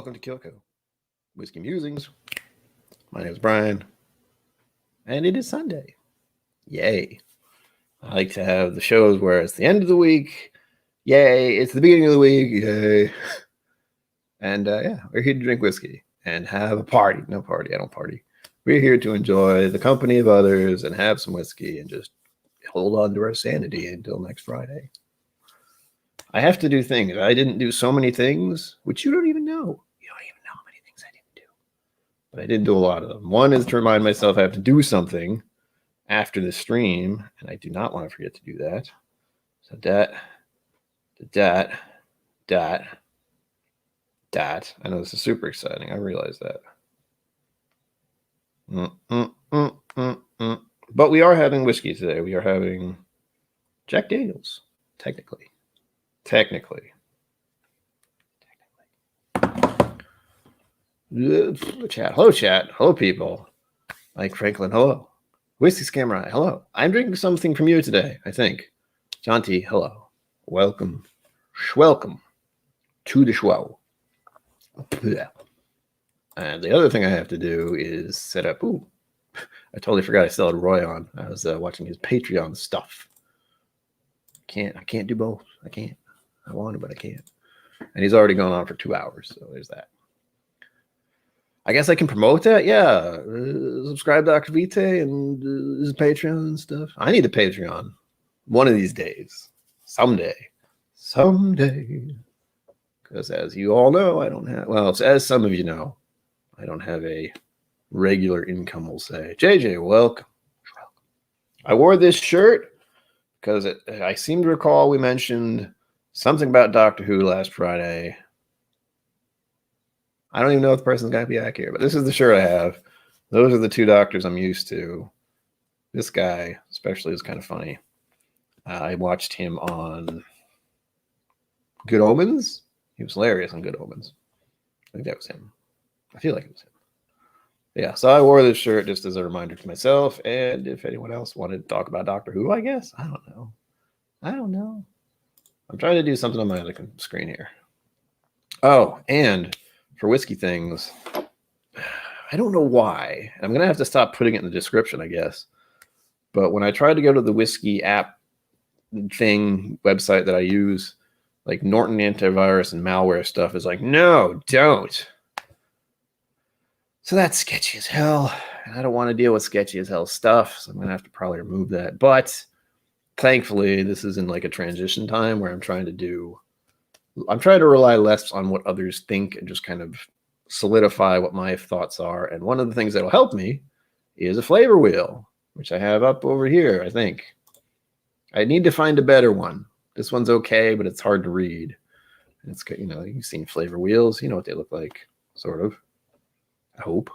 Welcome to KIllco, Whiskey Musings. My name is Brian, and it is Sunday. Yay. I like to have the shows where it's the end of the week. Yay. It's the beginning of the week. Yay. And we're here to drink whiskey and have a party. No party. I don't party. We're here to enjoy the company of others and have some whiskey and just hold on to our sanity until next Friday. I have to do things. I didn't do so many things, which you don't even know. You don't even know how many things I didn't do. But I did do a lot of them. One is to remind myself I have to do something after the stream, and I do not want to forget to do that. So that. I know this is super exciting. I realize that. But we are having whiskey today. We are having Jack Daniels, technically. Chat. Hello, chat. Hello, people. Mike Franklin, hello. Whiskey Scammer, hello. I'm drinking something from you today, I think. John T, hello. Welcome to the show. And the other thing I have to do is set up. Ooh, I totally forgot I still had Roy on. I was watching his Patreon stuff. I can't do both. I can't. I want to, but I can't. And he's already gone on for 2 hours, so there's that. I guess I can promote that. Yeah, subscribe to Dr. Vite and his Patreon and stuff. I need a Patreon one of these days, someday. Because as you all know, I don't have. Well, as some of you know, I don't have a regular income. We'll say. JJ, welcome. I wore this shirt because I seem to recall we mentioned something about Doctor Who last Friday. I don't even know if the person's going to be accurate, but this is the shirt I have. Those are the two doctors I'm used to. This guy, especially, is kind of funny. I watched him on Good Omens. He was hilarious on Good Omens. I think that was him. I feel like it was him. Yeah, so I wore this shirt just as a reminder to myself, and if anyone else wanted to talk about Doctor Who, I guess. I don't know. I'm trying to do something on my other screen here. Oh, and for whiskey things, I don't know why. I'm going to have to stop putting it in the description, I guess. But when I tried to go to the whiskey app thing website that I use, like Norton antivirus and malware stuff is like, no, don't. So that's sketchy as hell. And I don't want to deal with sketchy as hell stuff. So I'm going to have to probably remove that. But thankfully, this is in like a transition time where I'm trying to rely less on what others think and just kind of solidify what my thoughts are. And one of the things that'll help me is a flavor wheel, which I have up over here, I think. I need to find a better one. This one's okay, but it's hard to read. And it's, you've seen flavor wheels. You know what they look like, sort of. I hope.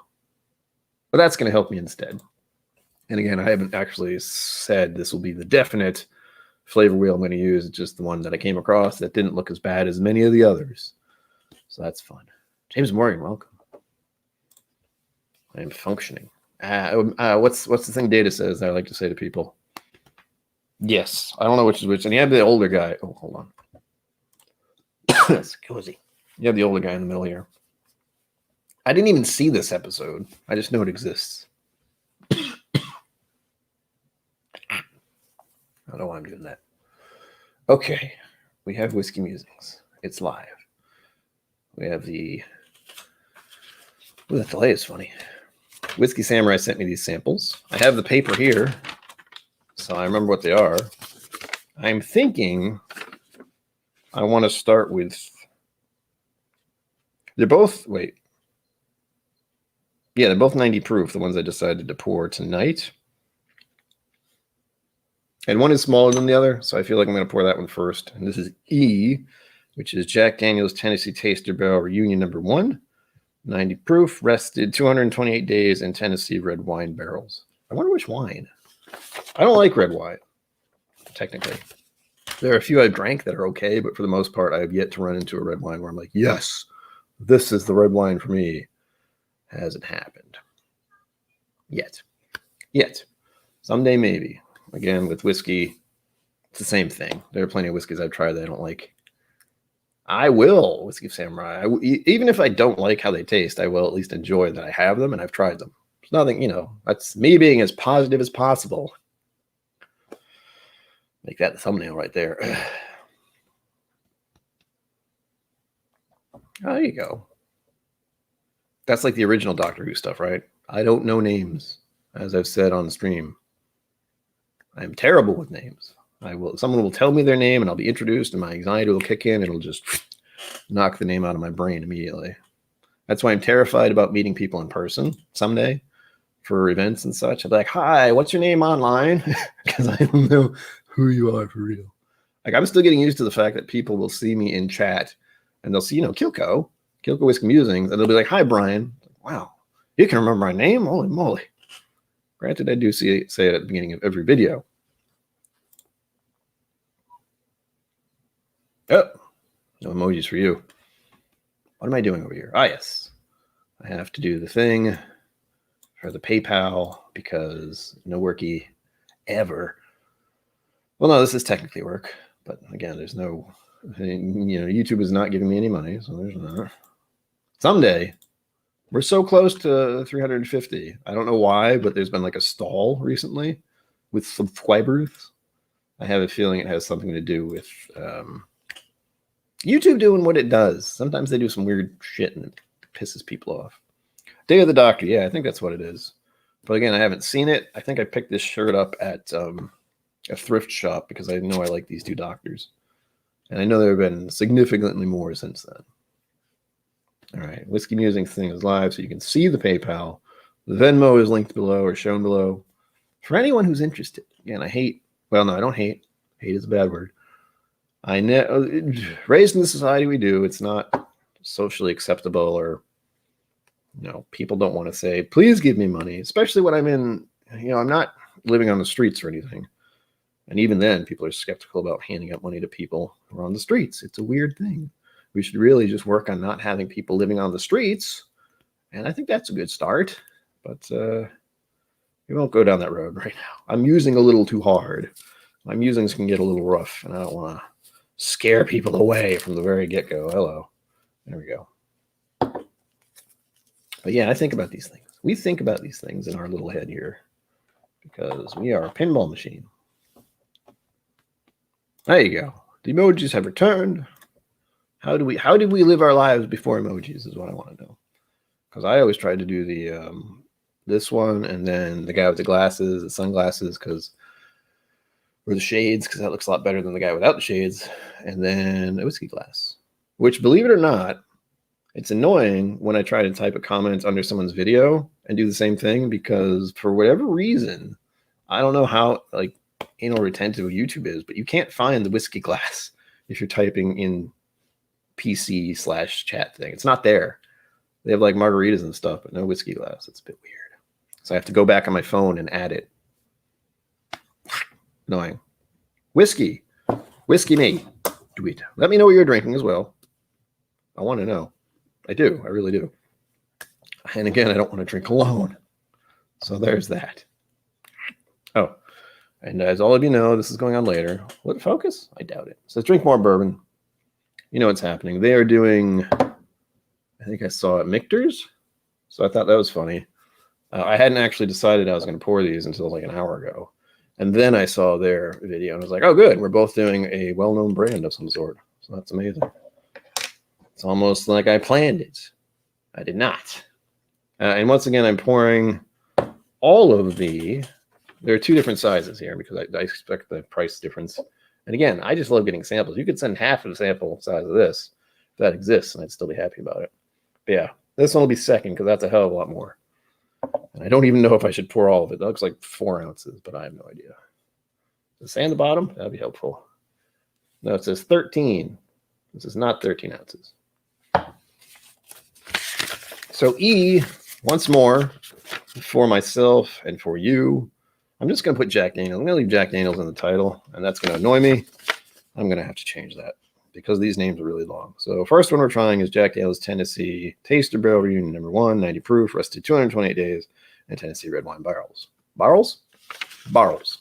But that's going to help me instead. And again, I haven't actually said this will be the definite flavor wheel I'm going to use. It's just the one that I came across that didn't look as bad as many of the others. So that's fun. James Morgan, welcome. I am functioning. What's the thing Data says that I like to say to people? Yes. I don't know which is which. And you have the older guy. Oh, hold on. That's cozy. You have the older guy in the middle here. I didn't even see this episode. I just know it exists. I don't know why I'm doing that. Okay. We have Whiskey Musings. It's live. We have the... Ooh, that delay is funny. Whiskey Samurai sent me these samples. I have the paper here, so I remember what they are. I'm thinking I want to start with... They're both... Wait. Yeah, they're both 90 proof, the ones I decided to pour tonight. And one is smaller than the other, so I feel like I'm going to pour that one first. And this is E, which is Jack Daniels Tennessee Taster Barrel Reunion number 1. 90 proof, rested 228 days in Tennessee red wine barrels. I wonder which wine. I don't like red wine, technically. There are a few I've drank that are okay, but for the most part, I have yet to run into a red wine where I'm like, yes, this is the red wine for me. Hasn't happened. Yet. Someday, maybe. Again, with whiskey, it's the same thing. There are plenty of whiskeys I've tried that I don't like. I will Whiskey Samurai. Even if I don't like how they taste, I will at least enjoy that I have them and I've tried them. There's nothing, that's me being as positive as possible. Make that the thumbnail right there. Oh, there you go. That's like the original Doctor Who stuff, right? I don't know names, as I've said on stream. I am terrible with names. Someone will tell me their name and I'll be introduced and my anxiety will kick in. It'll just knock the name out of my brain immediately. That's why I'm terrified about meeting people in person someday for events and such. I'll be like, hi, what's your name online? Because I don't know who you are for real. Like, I'm still getting used to the fact that people will see me in chat and they'll see, KIllco Whiskey Musings, and they'll be like, hi, Brian. Wow, you can remember my name? Holy moly. Granted, I do say it at the beginning of every video. Oh, no emojis for you. What am I doing over here? Ah, yes. I have to do the thing for the PayPal because no worky ever. Well, no, this is technically work, but again, there's no, YouTube is not giving me any money, so there's not. Someday, we're so close to 350. I don't know why, but there's been like a stall recently with subscribers. I have a feeling it has something to do with YouTube doing what it does. Sometimes they do some weird shit and it pisses people off. Day of the Doctor. Yeah, I think that's what it is. But again, I haven't seen it. I think I picked this shirt up at a thrift shop because I know I like these two doctors. And I know there have been significantly more since then. All right. Whiskey Musings thing is live, so you can see the PayPal. The Venmo is linked below or shown below. For anyone who's interested. Again, I don't hate. Hate is a bad word. I know, raised in the society we do, it's not socially acceptable, or people don't want to say, please give me money, especially when I'm in, I'm not living on the streets or anything. And even then, people are skeptical about handing out money to people who are on the streets. It's a weird thing. We should really just work on not having people living on the streets. And I think that's a good start. But we won't go down that road right now. I'm using a little too hard. My musings can get a little rough, and I don't want to scare people away from the very get-go. Hello. There we go. But yeah, I think about these things. We think about these things in our little head here because we are a pinball machine. There you go. The emojis have returned. How did we live our lives before emojis is what I want to know. Because I always tried to do the this one and then the guy with the glasses, the sunglasses, or the shades, because that looks a lot better than the guy without the shades, and then a whiskey glass. Which, believe it or not, it's annoying when I try to type a comment under someone's video and do the same thing, because for whatever reason, I don't know how anal retentive YouTube is, but you can't find the whiskey glass if you're typing in PC/chat thing. It's not there. They have like margaritas and stuff, but no whiskey glass. It's a bit weird. So I have to go back on my phone and add it. Annoying. Whiskey me. Do it. Let me know what you're drinking as well. I want to know. I do. I really do. And again, I don't want to drink alone. So there's that. Oh, and as all of you know, this is going on later. Will it focus? I doubt it. So let's drink more bourbon. You know what's happening. They are doing, I think I saw it, Michter's. So I thought that was funny. I hadn't actually decided I was going to pour these until like an hour ago. And then I saw their video and I was like, oh, good. We're both doing a well-known brand of some sort. So that's amazing. It's almost like I planned it. I did not. And once again, I'm pouring all of there are two different sizes here because I expect the price difference. And again, I just love getting samples. You could send half of the sample size of this if that exists, and I'd still be happy about it. But yeah, this one will be second because that's a hell of a lot more. And I don't even know if I should pour all of it. That looks like 4 ounces, but I have no idea. Does it say on the bottom? That'd be helpful. No, it says 13. This is not 13 ounces. So once more, for myself and for you, I'm just going to put Jack Daniels. I'm going to leave Jack Daniels in the title, and that's going to annoy me. I'm going to have to change that because these names are really long. So first one we're trying is Jack Daniels Tennessee Taster Barrel Reunion number 1, 90 proof, rested 228 days, and Tennessee red wine barrels. Barrels? Barrels.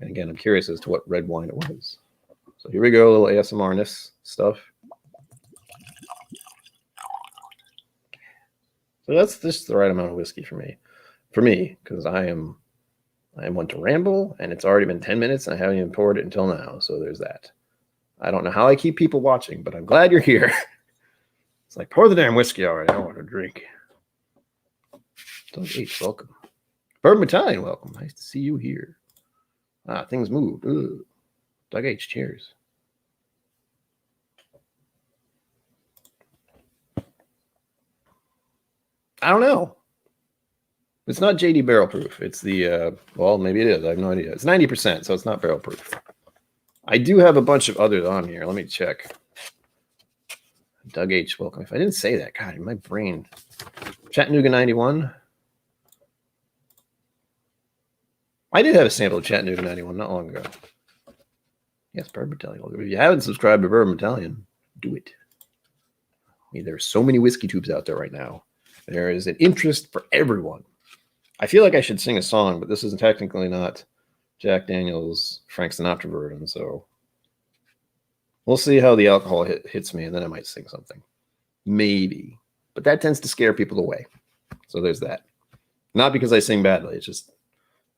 And again, I'm curious as to what red wine it was. So here we go, a little ASMR-ness stuff. So that's just the right amount of whiskey for me. For me, because I am one to ramble, and it's already been 10 minutes, and I haven't even poured it until now. So there's that. I don't know how I keep people watching, but I'm glad you're here. It's like, pour the damn whiskey already. I want to drink. Doug H, welcome. Bourbon Battalion, welcome. Nice to see you here. Things moved. Ugh. Doug H, cheers. I don't know. It's not JD barrel proof. It's the, well, maybe it is. I have no idea. It's 90%, so it's not barrel proof. I do have a bunch of others on here. Let me check. Doug H, welcome. If I didn't say that, God, my brain. Chattanooga 91. I did have a sample of Chattanooga 91 not long ago. Yes, Bourbon Battalion. If you haven't subscribed to Bourbon Battalion, do it. I mean, there's so many whiskey tubes out there right now. There is an interest for everyone. I feel like I should sing a song, but this is technically not Jack Daniel's Frank Sinatra version, so we'll see how the alcohol hits me, and then I might sing something. Maybe. But that tends to scare people away. So there's that. Not because I sing badly. It's just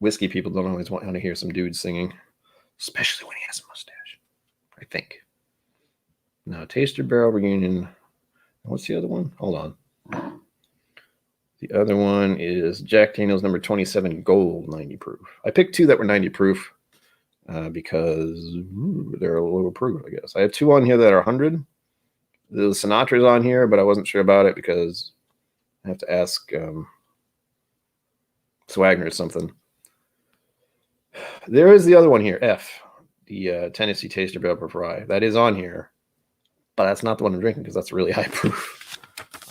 whiskey people don't always want to hear some dude singing, especially when he has a mustache, I think. Now, Taster Barrel Reunion. What's the other one? Hold on. The other one is Jack Daniel's number 27 Gold 90 proof. I picked two that were 90 proof because they're a little proof, I guess. I have two on here that are 100. The Sinatra's on here, but I wasn't sure about it because I have to ask Swagner or something. There is the other one here, F, the Tennessee Taster Barrel Proof Rye. That is on here, but that's not the one I'm drinking because that's really high proof.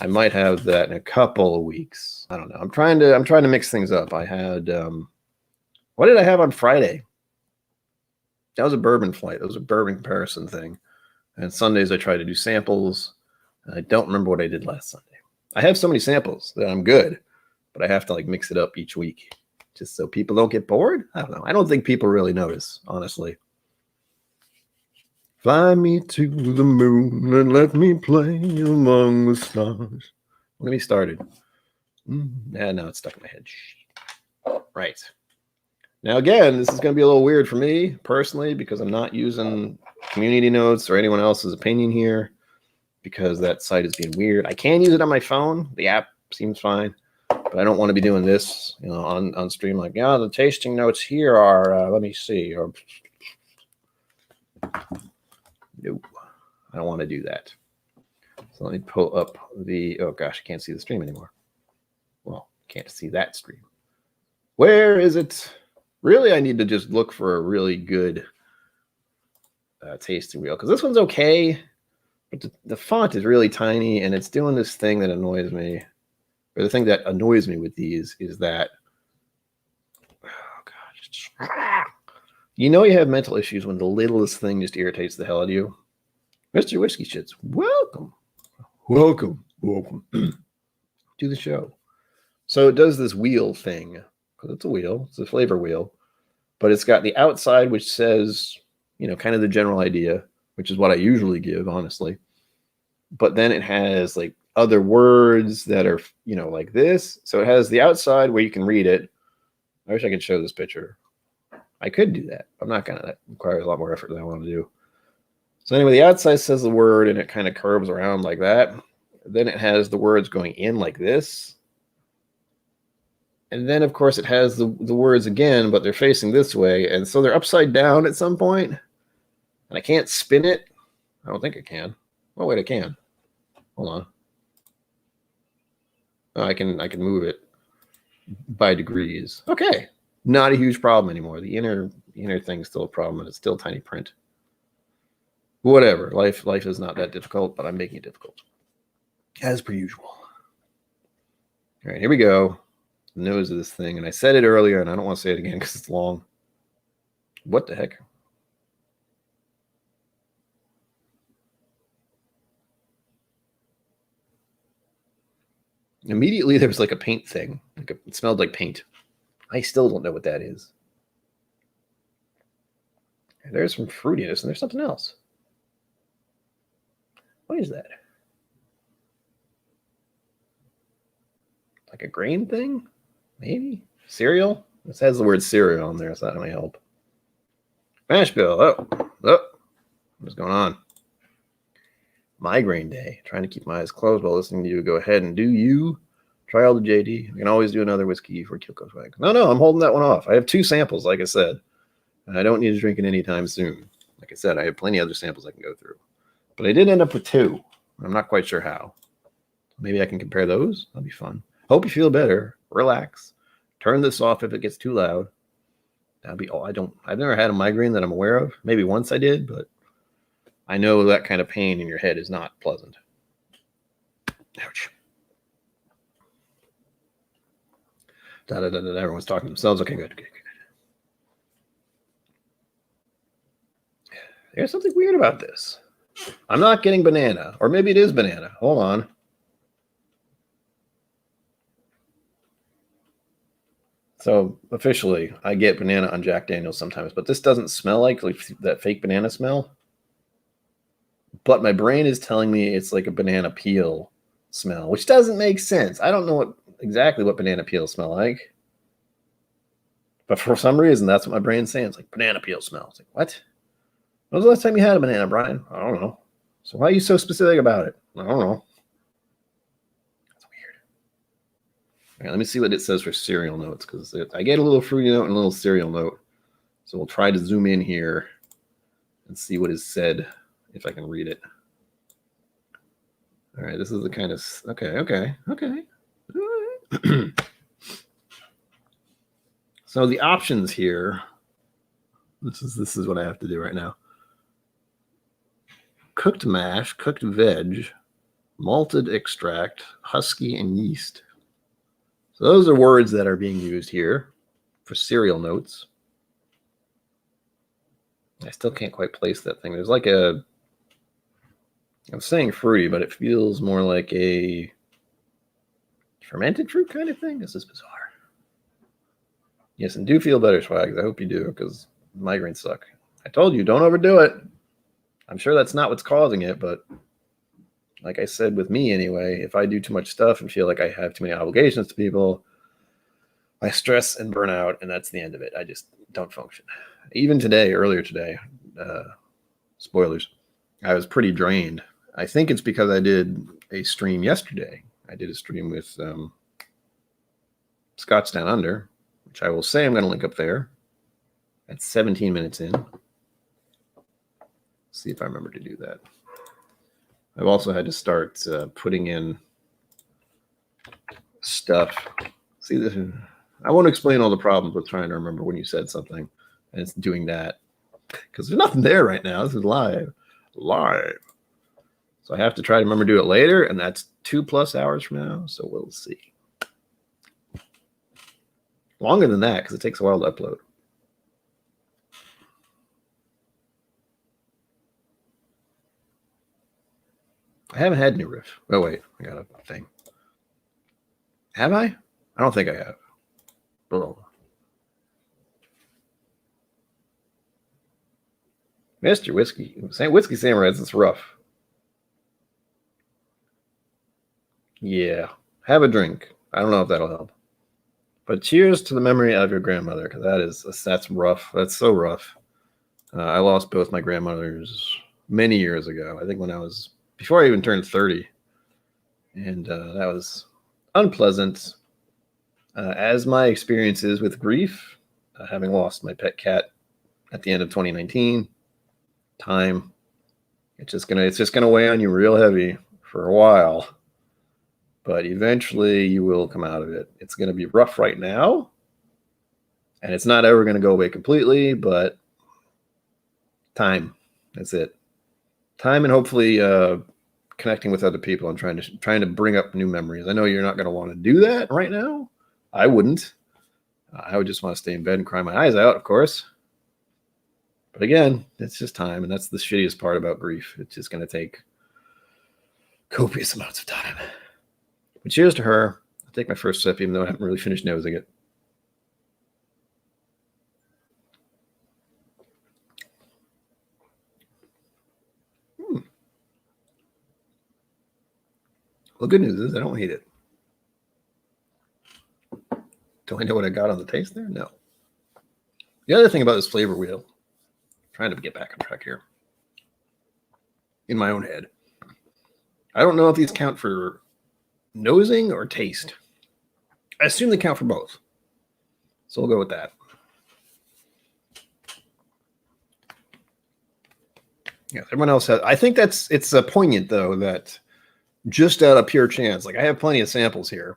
I might have that in a couple of weeks. I don't know. I'm trying to mix things up. I had what did I have on Friday? That was a bourbon flight. That was a bourbon comparison thing. And Sundays I try to do samples. And I don't remember what I did last Sunday. I have so many samples that I'm good, but I have to like mix it up each week just so people don't get bored. I don't know. I don't think people really notice, honestly. Fly me to the moon and let me play among the stars. Let me started. Now it's stuck in my head. Right. Now, again, this is going to be a little weird for me personally because I'm not using community notes or anyone else's opinion here because that site is being weird. I can use it on my phone. The app seems fine, but I don't want to be doing this, on stream. Like, yeah, the tasting notes here are, let me see. Or nope, I don't want to do that. So let me pull up the, oh gosh, I can't see the stream anymore. Well, can't see that stream. Where is it? Really, I need to just look for a really good tasting wheel because this one's okay, but the font is really tiny and it's doing this thing that annoys me. Or the thing that annoys me with these is that, oh gosh, you have mental issues when the littlest thing just irritates the hell out of you. Mr. Whiskey Shits, welcome to the show. So it does this wheel thing, because it's a wheel, it's a flavor wheel, but it's got the outside, which says, kind of the general idea, which is what I usually give, honestly. But then it has like other words that are, like this. So it has the outside where you can read it. I wish I could show this picture. I could do that. I'm not going to. That requires a lot more effort than I want to do. So anyway, the outside says the word and it kind of curves around like that. Then it has the words going in like this. And then, of course, it has the words again, but they're facing this way. And so they're upside down at some point. And I can't spin it. I don't think I can. Oh, wait, I can. Hold on. Oh, I can move it by degrees. Okay. Not a huge problem anymore. The inner thing's still a problem, and it's still tiny print. Whatever. Life is not that difficult, but I'm making it difficult. As per usual. All right, here we go. The nose of this thing. And I said it earlier, and I don't want to say it again because it's long. What the heck? Immediately, there was like a paint thing. It smelled like paint. I still don't know what that is. There's some fruitiness, and there's something else. What is that? Like a grain thing? Maybe? Cereal? This has the word cereal on there, so that might help. Mash bill. Oh. What's going on? Migraine day. Trying to keep my eyes closed while listening to you. Go ahead and do you. Try all the JD. I can always do another whiskey for KIllco swag. No, I'm holding that one off. I have 2 samples, like I said. And I don't need to drink it anytime soon. Like I said, I have plenty of other samples I can go through. But I did end up with 2. I'm not quite sure how. Maybe I can compare those. That'll be fun. Hope you feel better. Relax. Turn this off if it gets too loud. That'll be all. I've never had a migraine that I'm aware of. Maybe once I did, but I know that kind of pain in your head is not pleasant. Ouch. Everyone's talking to themselves. Okay, good. There's something weird about this. I'm not getting banana, or maybe it is banana. Hold on. So officially, I get banana on Jack Daniels sometimes, but this doesn't smell like that fake banana smell. But my brain is telling me it's like a banana peel smell, which doesn't make sense. I don't know exactly what banana peels smell like. But for some reason, that's what my brain's saying. It's like banana peel smell. It's like, what? When was the last time you had a banana, Brian? I don't know. So why are you so specific about it? I don't know. That's weird. All right, let me see what it says for cereal notes, because I get a little fruity note and a little cereal note. So we'll try to zoom in here and see what is said, if I can read it. All right, this is the kind of, okay. So the options here, this is what I have to do right now. Cooked mash, cooked veg, malted extract, husky, and yeast. So those are words that are being used here for cereal notes. I still can't quite place that thing. There's like I'm saying fruity, but it feels more like a fermented fruit kind of thing. This is bizarre. Yes, and do feel better, Swags. I hope you do, because migraines suck. I told you, don't overdo it. I'm sure that's not what's causing it, but like I said, with me anyway, if I do too much stuff and feel like I have too many obligations to people, I stress and burn out, and that's the end of it. I just don't function. Even today, earlier today, spoilers, I was pretty drained. I think it's because I did a stream yesterday. I did a stream with Scott's Down Under, which I will say I'm going to link up there. At 17 minutes in. See if I remember to do that. I've also had to start putting in stuff. See, I won't explain all the problems with trying to remember when you said something, and it's doing that because there's nothing there right now. This is live. So I have to try to remember to do it later, and that's 2+ hours from now. So we'll see. Longer than that because it takes a while to upload. I haven't had new riff. Oh, wait. I got a thing. Have I? I don't think I have. Oh. Mr. Whiskey. Whiskey Samurais, it's rough. Yeah. Have a drink. I don't know if that'll help. But cheers to the memory of your grandmother, because that's rough. That's so rough. I lost both my grandmothers many years ago. I think before I even turned 30. And that was unpleasant. As my experiences with grief, having lost my pet cat at the end of 2019, time, it's just gonna weigh on you real heavy for a while. But eventually you will come out of it. It's gonna be rough right now. And it's not ever gonna go away completely, but time. That's it. Time, and hopefully connecting with other people and trying to bring up new memories. I know you're not going to want to do that right now. I wouldn't. I would just want to stay in bed and cry my eyes out, of course. But again, it's just time, and that's the shittiest part about grief. It's just going to take copious amounts of time. But cheers to her. I'll take my first sip, even though I haven't really finished nosing it. Well, good news is I don't hate it. Do I know what I got on the taste there? No. The other thing about this flavor wheel, trying to get back on track here, in my own head, I don't know if these count for nosing or taste. I assume they count for both. So we'll go with that. Yeah, everyone else has. I think it's poignant though that just out of pure chance, like I have plenty of samples here.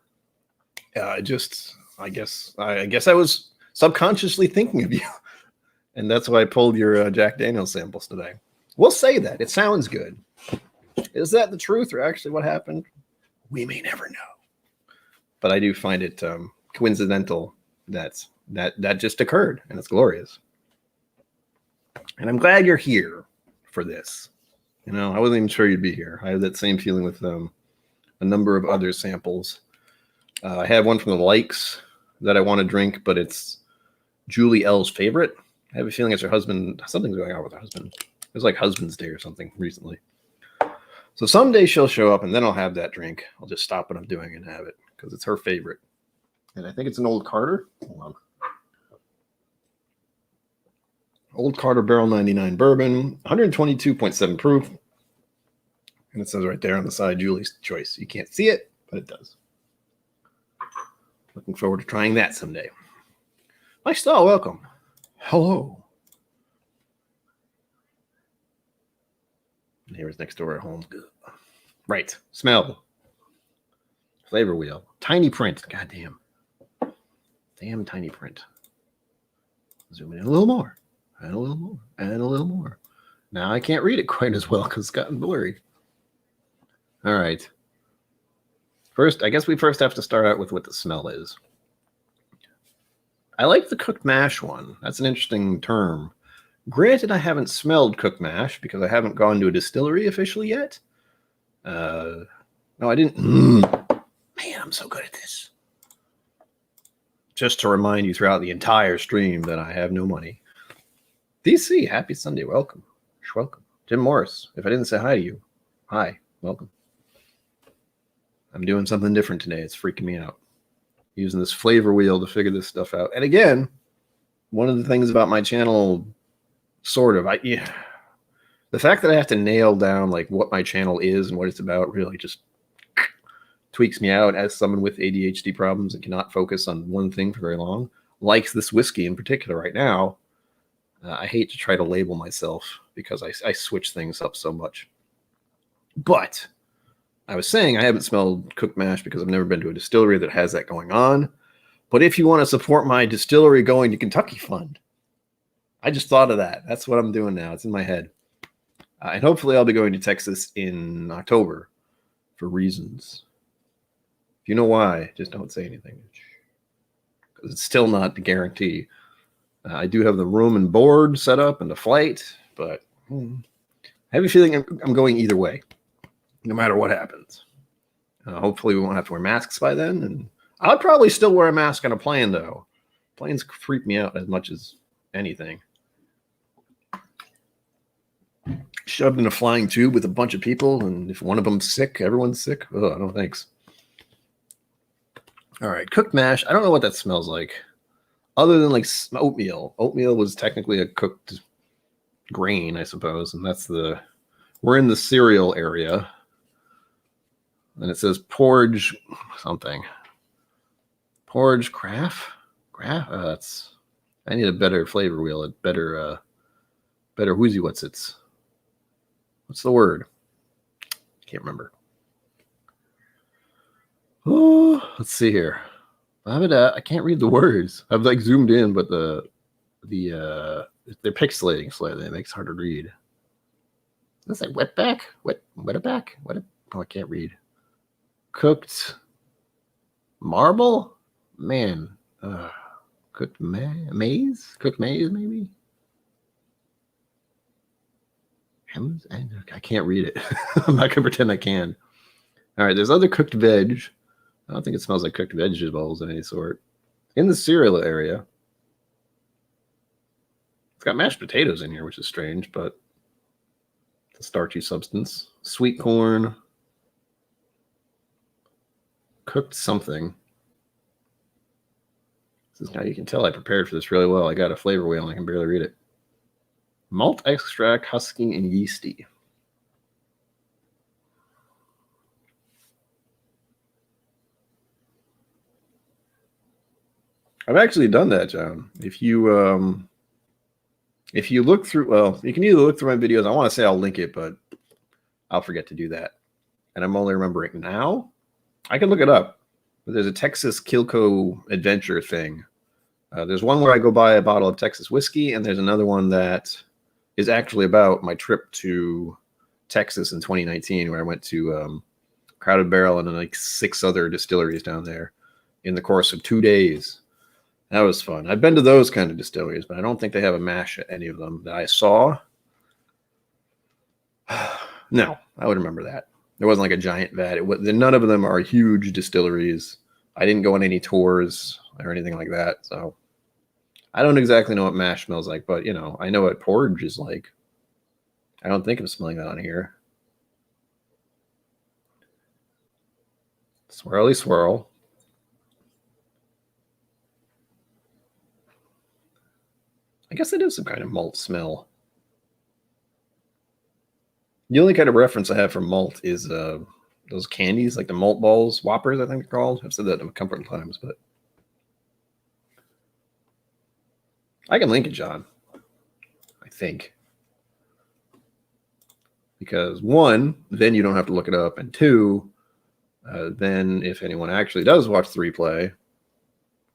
I guess I was subconsciously thinking of you, and that's why I pulled your Jack Daniel's samples today. We'll say that it sounds good. Is that the truth or actually what happened? We may never know. But I do find it coincidental that just occurred, and it's glorious. And I'm glad you're here for this. You know, I wasn't even sure you'd be here. I have that same feeling with a number of other samples. I have one from the Likes that I want to drink, but it's Julie L's favorite. I have a feeling it's her husband. Something's going on with her husband. It was like Husband's Day or something recently. So someday she'll show up, and then I'll have that drink. I'll just stop what I'm doing and have it because it's her favorite. And I think it's an Old Carter. Hold on. Old Carter Barrel 99 Bourbon, 122.7 proof. And it says right there on the side, Julie's choice. You can't see it, but it does. Looking forward to trying that someday. My stall, welcome. Hello. Neighbors next door at home. Good. Right. Smell. Flavor wheel. Tiny print. Goddamn. Damn tiny print. Zoom in a little more. And a little more. And a little more. Now I can't read it quite as well because it's gotten blurry. All right. First, I guess we first have to start out with what the smell is. I like the cooked mash one. That's an interesting term. Granted, I haven't smelled cooked mash because I haven't gone to a distillery officially yet. No, I didn't. Man, I'm so good at this. Just to remind you throughout the entire stream that I have no money. DC, happy Sunday. Welcome. Welcome. Jim Morris, if I didn't say hi to you, hi. Welcome. I'm doing something different today. It's freaking me out. Using this flavor wheel to figure this stuff out. And again, one of the things about my channel, the fact that I have to nail down like what my channel is and what it's about really just tweaks me out as someone with ADHD problems and cannot focus on one thing for very long. Likes this whiskey in particular right now. I hate to try to label myself because I switch things up so much. But I was saying I haven't smelled cooked mash because I've never been to a distillery that has that going on. But if you want to support my distillery going to Kentucky fund, I just thought of that. That's what I'm doing now. It's in my head. And hopefully I'll be going to Texas in October for reasons. If you know why, just don't say anything. Because it's still not the guarantee. I do have the room and board set up and the flight, but I have a feeling I'm going either way, no matter what happens. Hopefully we won't have to wear masks by then. And I'll probably still wear a mask on a plane, though. Planes freak me out as much as anything. Shoved in a flying tube with a bunch of people, and if one of them's sick, everyone's sick. Oh, no thanks. All right, cooked mash. I don't know what that smells like. Other than like oatmeal. Oatmeal was technically a cooked grain, I suppose. And we're in the cereal area. And it says porridge something. Porridge craft? I need a better flavor wheel. A better whoozy what's the word? Can't remember. Oh, let's see here. I can't read the words. I've like zoomed in, but they're pixelating slightly. It makes it hard to read. That's like wetback? Wetaback? I can't read. Cooked marble? Man. Cooked maize? Cooked maize, maybe? I can't read it. I'm not going to pretend I can. All right, there's other cooked veg. I don't think it smells like cooked vegetables of any sort. In the cereal area, it's got mashed potatoes in here, which is strange, but it's a starchy substance. Sweet corn. Cooked something. This is now you can tell I prepared for this really well. I got a flavor wheel and I can barely read it. Malt extract, husky, and yeasty. I've actually done that, John. If you look through, well, you can either look through my videos. I want to say I'll link it, but I'll forget to do that. And I'm only remembering now. I can look it up. But there's a Texas KIllco adventure thing. There's one where I go buy a bottle of Texas whiskey, and there's another one that is actually about my trip to Texas in 2019, where I went to Crowded Barrel and then like 6 other distilleries down there in the course of 2 days. That was fun. I've been to those kind of distilleries, but I don't think they have a mash at any of them that I saw. No, I would remember that. There wasn't like a giant vat. None of them are huge distilleries. I didn't go on any tours or anything like that, so I don't exactly know what mash smells like, but, you know, I know what porridge is like. I don't think I'm smelling that on here. Swirly swirl. I guess it is some kind of malt smell. The only kind of reference I have for malt is those candies, like the malt balls, Whoppers, I think they're called. I've said that a couple of times, but I can link it, John. I think. Because 1, then you don't have to look it up, and 2, then if anyone actually does watch the replay,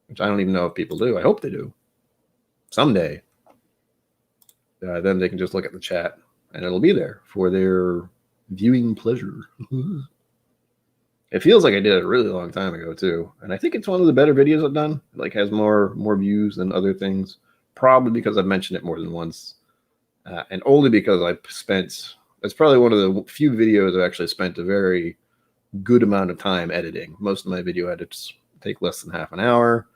which I don't even know if people do, I hope they do, someday, then they can just look at the chat, and it'll be there for their viewing pleasure. It feels like I did it a really long time ago, too, and I think it's one of the better videos I've done. It like has more views than other things, probably because I've mentioned it more than once, and only because I've spent... It's probably one of the few videos I've actually spent a very good amount of time editing. Most of my video edits take less than half an hour.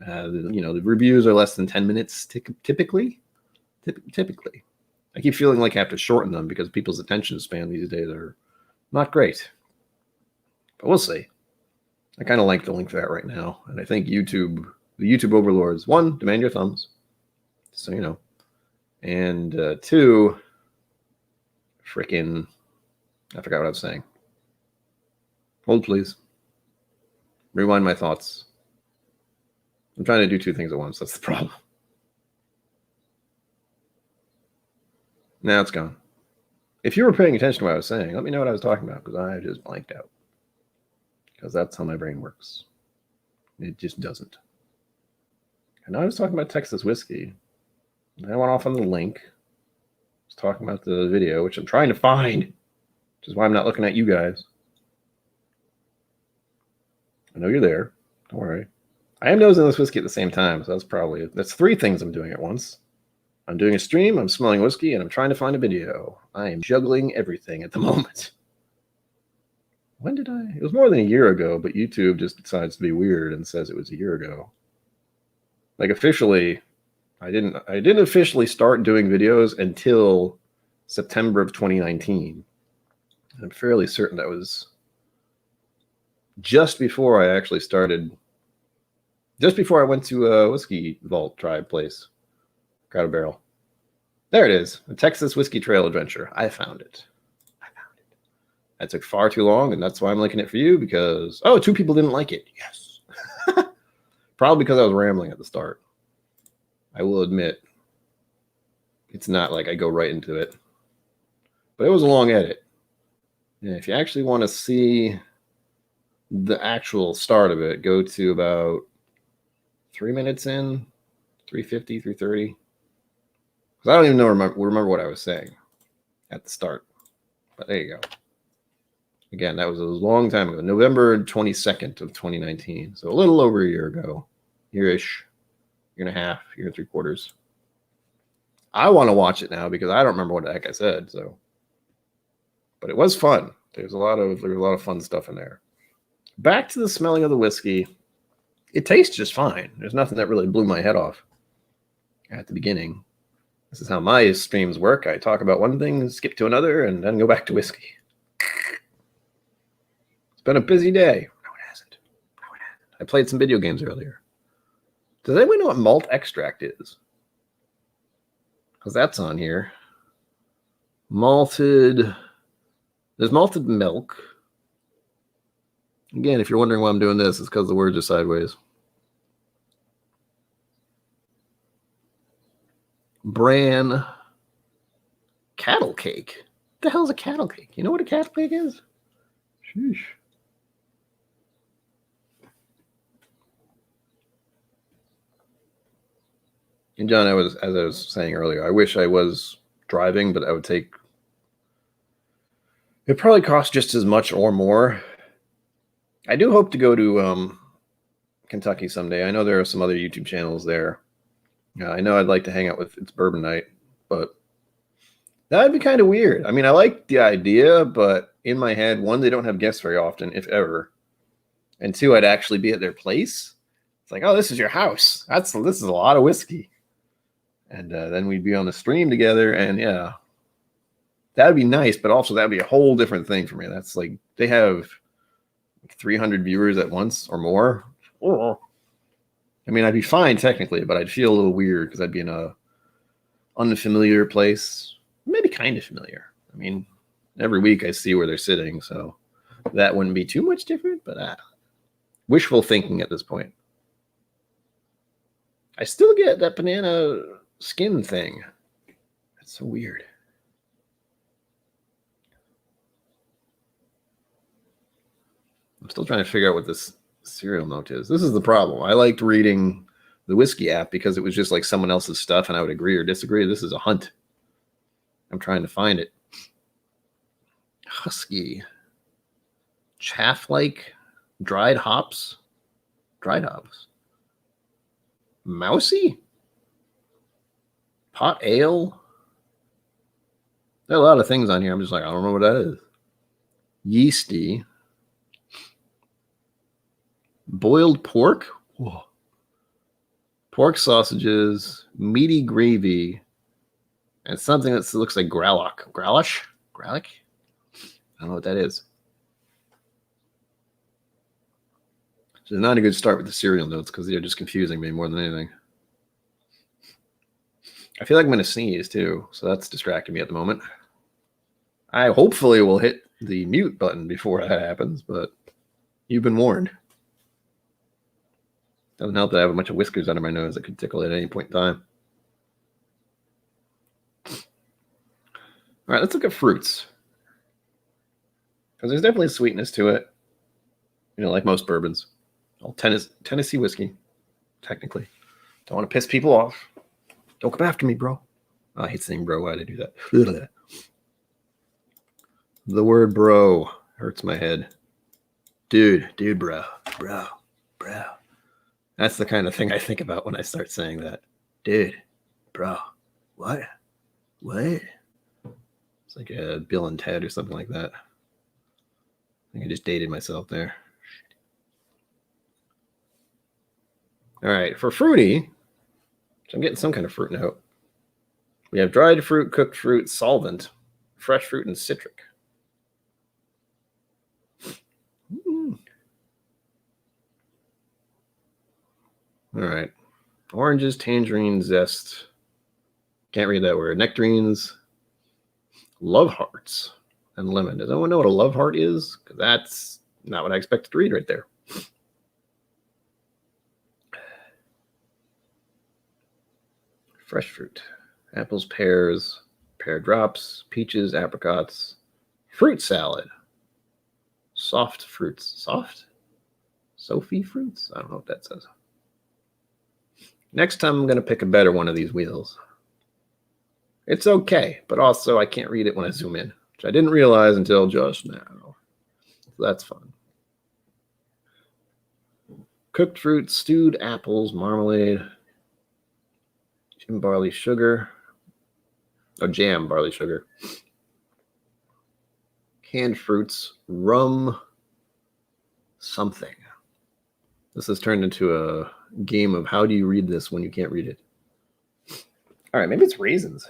You know, the reviews are less than 10 minutes typically. Typically. I keep feeling like I have to shorten them because people's attention span these days are not great. But we'll see. I kind of like the link for that right now. And I think the YouTube overlords, 1, demand your thumbs, so you know. And 2... freaking, I forgot what I was saying. Hold, please. Rewind my thoughts. I'm trying to do 2 things at once. That's the problem. Now it's gone. If you were paying attention to what I was saying, let me know what I was talking about, because I just blanked out. Because that's how my brain works. It just doesn't. And I was talking about Texas whiskey. And I went off on the link. Talking about the video, which I'm trying to find, which is why I'm not looking at you guys. I know you're there. Don't worry. I am nosing this whiskey at the same time, so that's 3 things I'm doing at once. I'm doing a stream, I'm smelling whiskey, and I'm trying to find a video. I am juggling everything at the moment. When did I? It was more than a year ago, but YouTube just decides to be weird and says it was a year ago. Like officially, I didn't officially start doing videos until September of 2019. I'm fairly certain that was just before I actually started, just before I went to a Whiskey Vault Tribe place, Crowded Barrel. There it is, the Texas Whiskey Trail Adventure. I found it. That took far too long, and that's why I'm linking it for you, because, 2 people didn't like it. Yes. Probably because I was rambling at the start. I will admit, it's not like I go right into it. But it was a long edit. And if you actually want to see the actual start of it, go to about 3 minutes in, 350, 330. Because I don't even remember what I was saying at the start. But there you go. Again, that was a long time ago. November 22nd of 2019. So a little over a year ago. Year-ish. Year and a half, year and 3/4. I want to watch it now because I don't remember what the heck I said. So, but it was fun. There's a lot of fun stuff in there. Back to the smelling of the whiskey. It tastes just fine. There's nothing that really blew my head off at the beginning. This is how my streams work. I talk about one thing, skip to another, and then go back to whiskey. It's been a busy day. No, it hasn't. I played some video games earlier. Does anyone know what malt extract is? Because that's on here. Malted. There's malted milk. Again, if you're wondering why I'm doing this, it's because the words are sideways. Bran cattle cake. What the hell is a cattle cake? You know what a cattle cake is? Sheesh. And John, as I was saying earlier, I wish I was driving, but I would take. It probably costs just as much or more. I do hope to go to Kentucky someday. I know there are some other YouTube channels there. I know I'd like to hang out with It's Bourbon Night, but that would be kind of weird. I mean, I like the idea, but in my head, one, they don't have guests very often, if ever. And two, I'd actually be at their place. It's like, oh, this is your house. This is a lot of whiskey. And then we'd be on the stream together, and yeah, that would be nice, but also that would be a whole different thing for me. That's like, they have 300 viewers at once or more. I mean, I'd be fine technically, but I'd feel a little weird because I'd be in a unfamiliar place. Maybe kind of familiar. I mean, every week I see where they're sitting, so that wouldn't be too much different, but wishful thinking at this point. I still get that banana skin thing. That's so weird. I'm still trying to figure out what this serial note is. This is the problem. I liked reading the whiskey app because it was just like someone else's stuff and I would agree or disagree. This is a hunt. I'm trying to find it. Husky. Chaff-like dried hops. Dried hops. Mousy? Pot ale? There are a lot of things on here. I'm just like, I don't know what that is. Yeasty. Boiled pork? Whoa. Pork sausages, meaty gravy, and something that looks like gralloch. Gralloch? Gralloch? I don't know what that is. So not a good start with the cereal notes because they're just confusing me more than anything. I feel like I'm going to sneeze too, so that's distracting me at the moment. I hopefully will hit the mute button before that happens, but you've been warned. Doesn't help that I have a bunch of whiskers under my nose that could tickle at any point in time. All right, let's look at fruits. Because there's definitely a sweetness to it. You know, like most bourbons. All Tennessee whiskey, technically. Don't want to piss people off. Don't come after me, bro. Oh, I hate saying bro. Why did I do that? The word bro hurts my head. Dude, bro. That's the kind of thing I think about when I start saying that. Dude, bro, what? It's like a Bill and Ted or something like that. I think I just dated myself there. All right, for fruity, I'm getting some kind of fruit note. We have dried fruit, cooked fruit, solvent, fresh fruit, and citric. All right. Oranges, tangerine, zest. Can't read that word. Nectarines, love hearts, and lemon. Does anyone know what a love heart is? Because that's not what I expected to read right there. Fresh fruit. Apples, pears, pear drops, peaches, apricots, fruit salad. Soft fruits. Soft? Sophie fruits? I don't know what that says. Next time I'm going to pick a better one of these wheels. It's okay, but also I can't read it when I zoom in, which I didn't realize until just now. So that's fun. Cooked fruit, stewed apples, marmalade, jam barley sugar, canned fruits, rum, something. This has turned into a game of how do you read this when you can't read it. All right, maybe it's raisins.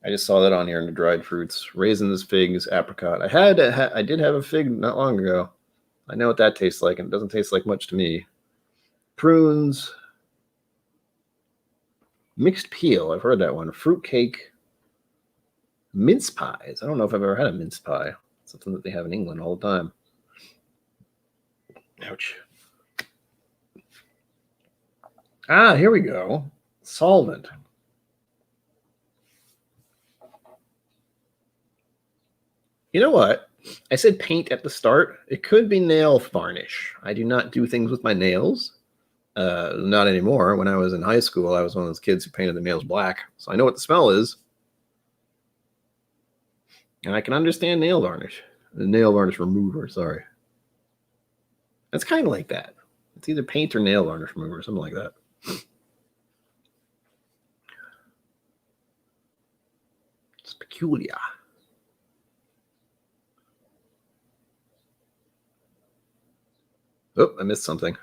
I just saw that on here in the dried fruits. Raisins, figs, apricot. I did have a fig not long ago. I know what that tastes like, and it doesn't taste like much to me. prunes, mixed peel. I've heard that one. Fruitcake, mince pies. I don't know if I've ever had a mince pie. It's something that they have in England all the time. Ouch. Ah, here we go. Solvent. You know what? I said paint at the start. It could be nail varnish. I do not do things with my nails. Not anymore. When I was in high school, I was one of those kids who painted the nails black. So I know what the smell is. And I can understand nail varnish. The nail varnish remover, sorry. It's kind of like that. It's either paint or nail varnish remover, something like that. It's peculiar. Oh, I missed something.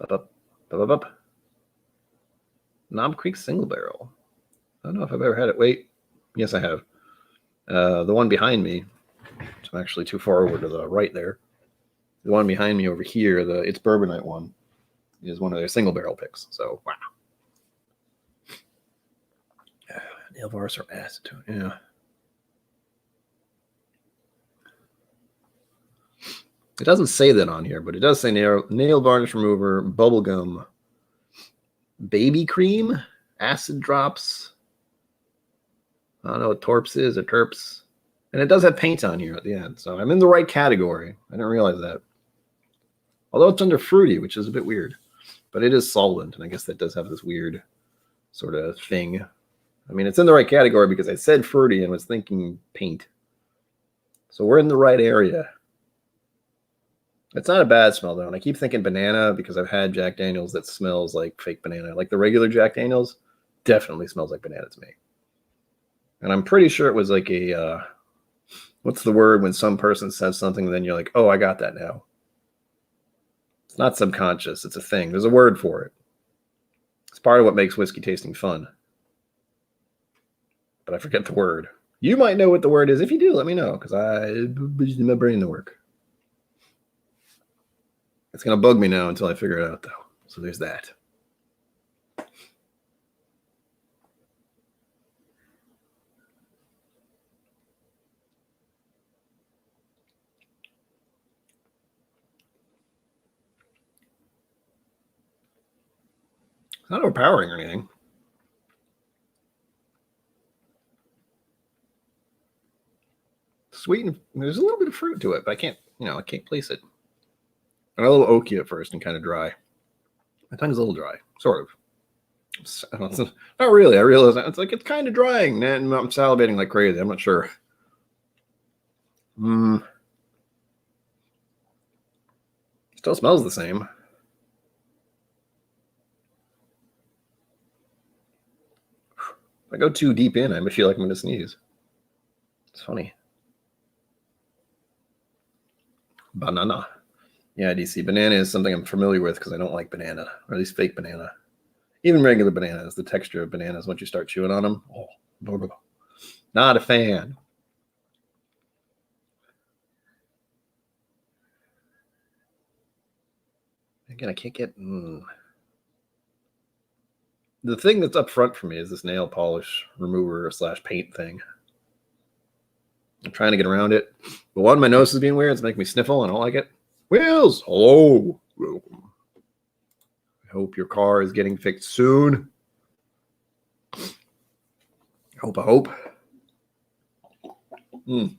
Up. Knob Creek single barrel. I don't know if I've ever had it. Wait. Yes, I have. The one behind me, I'm actually too far over to the right there. The one behind me over here, it's Bourbonite one, is one of their single barrel picks. So, wow. Nail varnish or acetone, yeah. It doesn't say that on here, but it does say nail varnish remover, bubblegum, baby cream, acid drops. I don't know what Torps is or Terps. And it does have paint on here at the end. So I'm in the right category. I didn't realize that. Although it's under fruity, which is a bit weird. But it is solvent, and I guess that does have this weird sort of thing. I mean, it's in the right category because I said fruity and was thinking paint. So we're in the right area. It's not a bad smell, though. And I keep thinking banana because I've had Jack Daniels that smells like fake banana. Like the regular Jack Daniels definitely smells like banana to me. And I'm pretty sure it was like a, what's the word when some person says something and then you're like, oh, I got that now. It's not subconscious. It's a thing. There's a word for it. It's part of what makes whiskey tasting fun. But I forget the word. You might know what the word is. If you do, let me know because my brain to work. It's going to bug me now until I figure it out, though. So there's that. It's not overpowering or anything. Sweet and there's a little bit of fruit to it, but I can't place it. I'm a little oaky at first and kind of dry. My tongue's a little dry, sort of. Not really. I realize it's kind of drying, and I'm salivating like crazy. I'm not sure. Still smells the same. If I go too deep in, I might feel like I'm going to sneeze. It's funny. Banana. Yeah, DC. Banana is something I'm familiar with because I don't like banana, or at least fake banana. Even regular bananas, the texture of bananas, once you start chewing on them, not a fan. Again, I can't get... The thing that's up front for me is this nail polish remover / paint thing. I'm trying to get around it. But one, my nose is being weird. It's making me sniffle. I don't like it. Wheels, hello. Welcome. I hope your car is getting fixed soon. I hope. I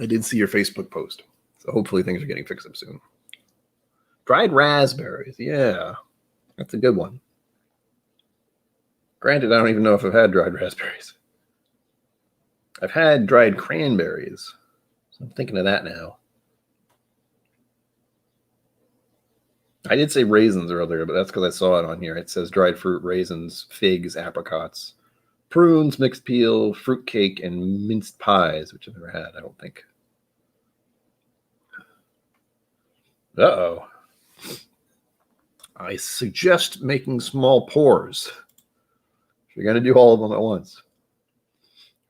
did see your Facebook post. So hopefully things are getting fixed up soon. Dried raspberries. Yeah, that's a good one. Granted, I don't even know if I've had dried raspberries. I've had dried cranberries. So I'm thinking of that now. I did say raisins earlier, but that's because I saw it on here. It says dried fruit, raisins, figs, apricots, prunes, mixed peel, fruitcake, and minced pies, which I've never had, I don't think. Uh-oh. I suggest making small pours. If you're going to do all of them at once.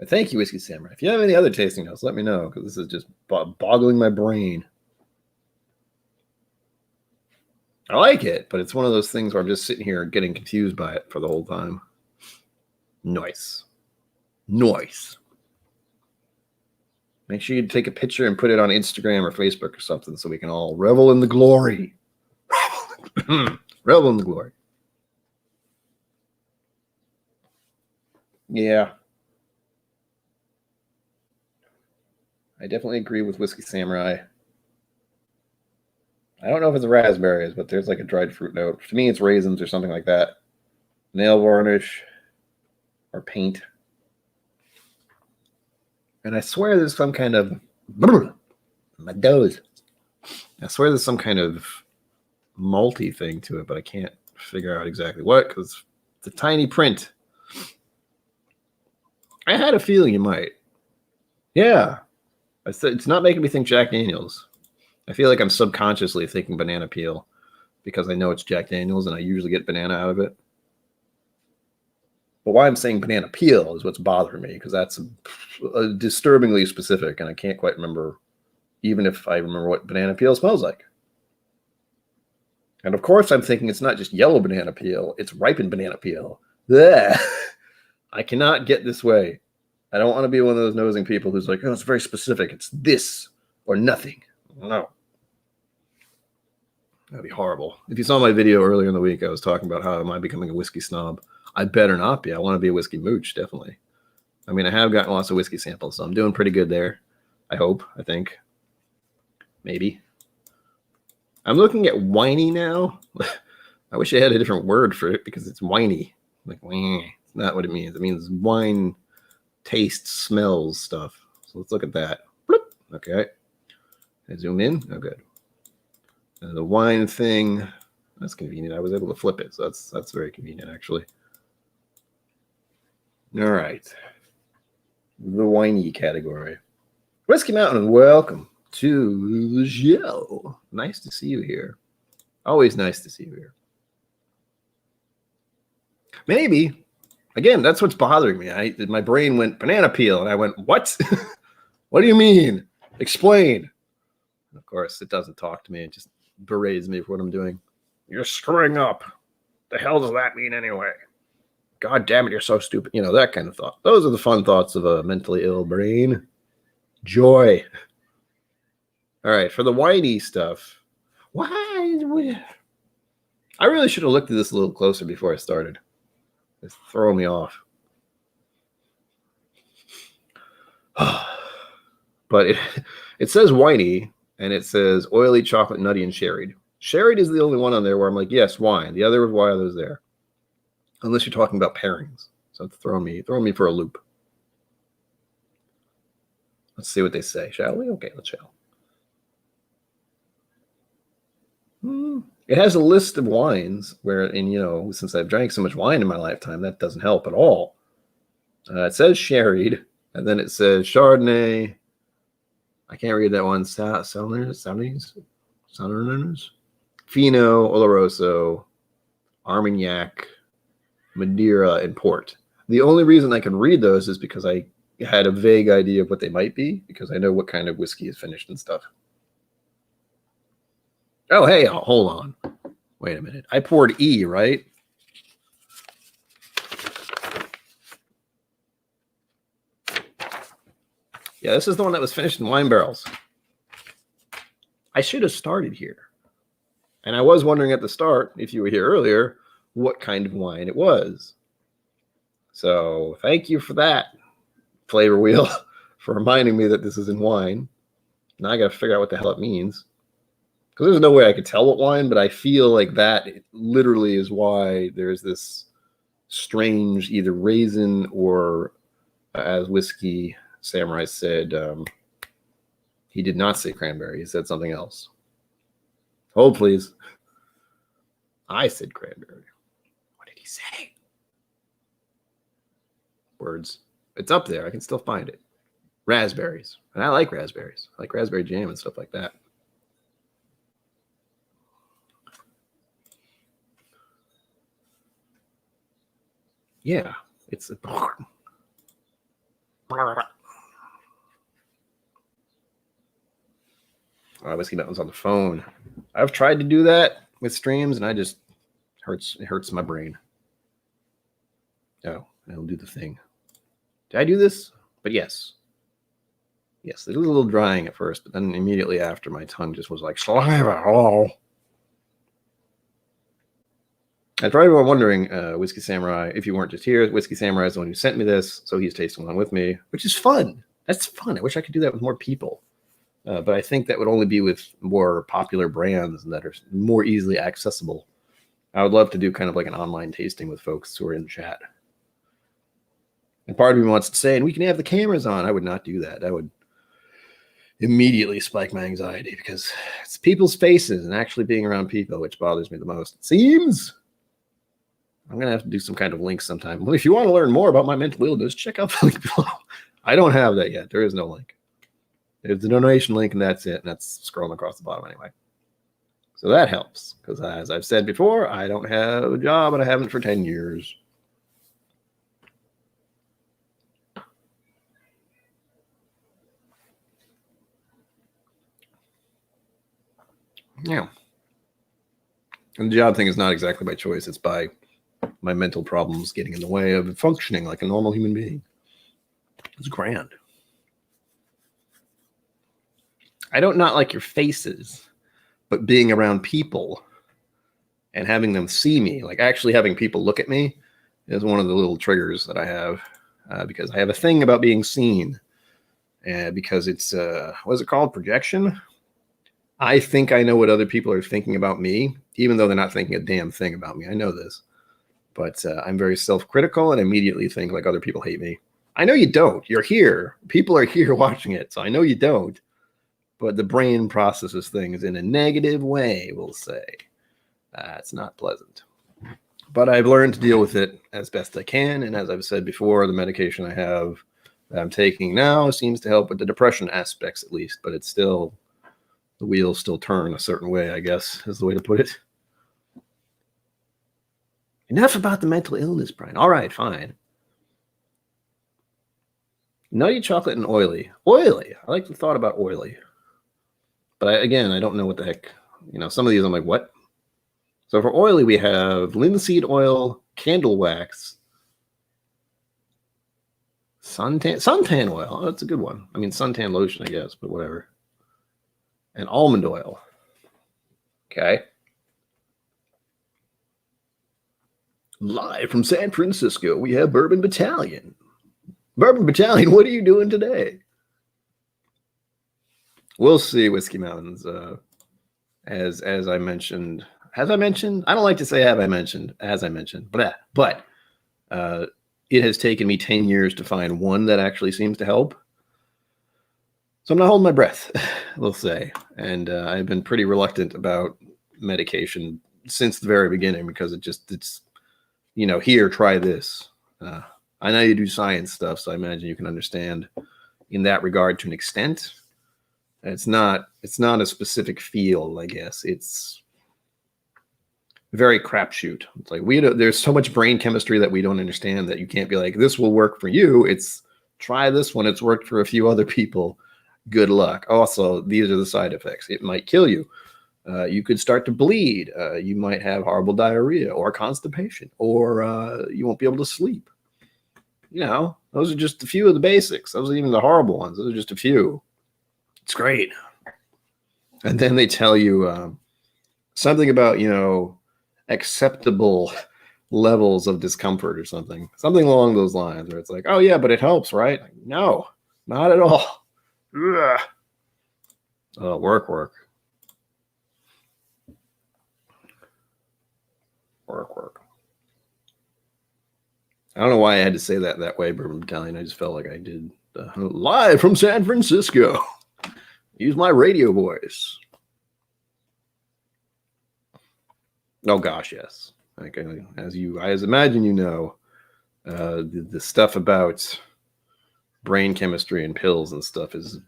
Thank you, Whiskey Samurai. If you have any other tasting notes, let me know, because this is just boggling my brain. I like it, but it's one of those things where I'm just sitting here getting confused by it for the whole time. Nice. Nice. Make sure you take a picture and put it on Instagram or Facebook or something so we can all revel in the glory. Revel in the glory. Yeah. I definitely agree with Whiskey Samurai. I don't know if it's raspberries, but there's like a dried fruit note. To me, it's raisins or something like that. Nail varnish or paint. And I swear there's some kind of my nose. I swear there's some kind of malty thing to it, but I can't figure out exactly what because it's a tiny print. I had a feeling you might. Yeah. I said it's not making me think Jack Daniels. I feel like I'm subconsciously thinking banana peel because I know it's Jack Daniels and I usually get banana out of it. But why I'm saying banana peel is what's bothering me because that's disturbingly specific and I can't quite remember, even if I remember what banana peel smells like. And of course, I'm thinking it's not just yellow banana peel, it's ripened banana peel. Blech. I cannot get this way. I don't want to be one of those nosing people who's like, oh, it's very specific. It's this or nothing. No. That'd be horrible. If you saw my video earlier in the week, I was talking about how am I becoming a whiskey snob. I better not be. I want to be a whiskey mooch, definitely. I mean, I have gotten lots of whiskey samples, so I'm doing pretty good there. I hope, I think. Maybe. I'm looking at whiny now. I wish I had a different word for it because it's whiny. Like, it's not what it means. It means wine tastes, smells stuff. So let's look at that. Bloop. Okay. I zoom in. Oh, good. And the wine thing, that's convenient. I was able to flip it, so that's very convenient, actually. All right. The whiny category. Whiskey Mountain, welcome to the show. Nice to see you here. Always nice to see you here. Maybe. Again, that's what's bothering me. My brain went banana peel, and I went, what? What do you mean? Explain. Of course, it doesn't talk to me. It just berates me for what I'm doing. You're screwing up. The hell does that mean anyway? God damn it, you're so stupid. You know, that kind of thought. Those are the fun thoughts of a mentally ill brain. Joy. All right, for the whiny stuff. Why? I really should have looked at this a little closer before I started. It's throwing me off. But it says whiny, and it says oily, chocolate, nutty, and sherried. Sherried is the only one on there where I'm like, yes, wine. The other, why are those there? Unless you're talking about pairings. So it's throwing me for a loop. Let's see what they say, shall we? Okay, let's shall. It has a list of wines where, and you know, since I've drank so much wine in my lifetime, that doesn't help at all. It says sherried, and then it says Chardonnay. I can't read that one. Saunders, Fino, Oloroso, Armagnac, Madeira, and Port. The only reason I can read those is because I had a vague idea of what they might be, because I know what kind of whiskey is finished and stuff. Oh, hey, hold on. Wait a minute. I poured E, right? Yeah, this is the one that was finished in wine barrels. I should have started here. And I was wondering at the start, if you were here earlier, what kind of wine it was. So thank you for that, Flavor Wheel, for reminding me that this is in wine. Now I got to figure out what the hell it means. Because there's no way I could tell what wine, but I feel like that literally is why there's this strange either raisin or, as Whiskey Samurai said, he did not say cranberry. He said something else. Hold, please. I said cranberry. What did he say? Words. It's up there. I can still find it. Raspberries. And I like raspberries. I like raspberry jam and stuff like that. Yeah. It's a... Whiskey Mountain's on the phone. I've tried to do that with streams, and it hurts my brain. Oh, I'll do the thing. Did I do this? But yes. Yes, it was a little drying at first, but then immediately after, my tongue just was like saliva. Oh. And for everyone wondering, Whiskey Samurai, if you weren't just here, Whiskey Samurai is the one who sent me this, so he's tasting along with me, which is fun. That's fun. I wish I could do that with more people. But I think that would only be with more popular brands that are more easily accessible. I would love to do kind of like an online tasting with folks who are in the chat. And part of me wants to say, and we can have the cameras on. I would not do that. That would immediately spike my anxiety because it's people's faces and actually being around people, which bothers me the most. It seems. I'm going to have to do some kind of link sometime. Well, if you want to learn more about my mental illness, check out the link below. I don't have that yet. There is no link. There's the donation link, and that's it. And that's scrolling across the bottom anyway. So that helps because, as I've said before, I don't have a job, and I haven't for 10 years. Yeah. And the job thing is not exactly by choice. It's by my mental problems getting in the way of functioning like a normal human being. It's grand. I don't not like your faces, but being around people and having them see me, like actually having people look at me, is one of the little triggers that I have because I have a thing about being seen. Because it's, what is it called? Projection? I think I know what other people are thinking about me, even though they're not thinking a damn thing about me. I know this. But I'm very self-critical and immediately think like other people hate me. I know you don't. You're here. People are here watching it. So I know you don't. But the brain processes things in a negative way, we'll say. It's not pleasant. But I've learned to deal with it as best I can. And as I've said before, the medication I have that I'm taking now seems to help with the depression aspects at least. But it's still, the wheels still turn a certain way, I guess, is the way to put it. Enough about the mental illness, Brian. All right, fine. Nutty, chocolate, and oily. Oily. I like the thought about oily. But again, I don't know what the heck. You know, some of these I'm like, what? So for oily, we have linseed oil, candle wax, suntan oil. Oh, that's a good one. I mean, suntan lotion, I guess, but whatever. And almond oil. Okay. Live from San Francisco, we have Bourbon Battalion. Bourbon Battalion, what are you doing today? We'll see, Whiskey Mountains. As I mentioned, has I mentioned? I don't like to say have I mentioned, as I mentioned, but it has taken me 10 years to find one that actually seems to help. So I'm not holding my breath, we'll say. And I've been pretty reluctant about medication since the very beginning because it's, you know, here, try this. I know you do science stuff, so I imagine you can understand in that regard to an extent. It's not a specific field, I guess. It's very crapshoot. It's like there's so much brain chemistry that we don't understand that you can't be like, this will work for you. It's try this one. It's worked for a few other people. Good luck. Also, these are the side effects. It might kill you. You could start to bleed. You might have horrible diarrhea or constipation, or you won't be able to sleep. You know, those are just a few of the basics. Those are even the horrible ones. Those are just a few. It's great. And then they tell you something about, you know, acceptable levels of discomfort or something along those lines, where it's like, oh yeah, but it helps, right? Like, no, not at all. Ugh. Work. I don't know why I had to say that way, Bourbon Battalion. I just felt like I did. Live from San Francisco. Use my radio voice. Oh gosh, yes. Like, as imagine you know, the stuff about brain chemistry and pills and stuff is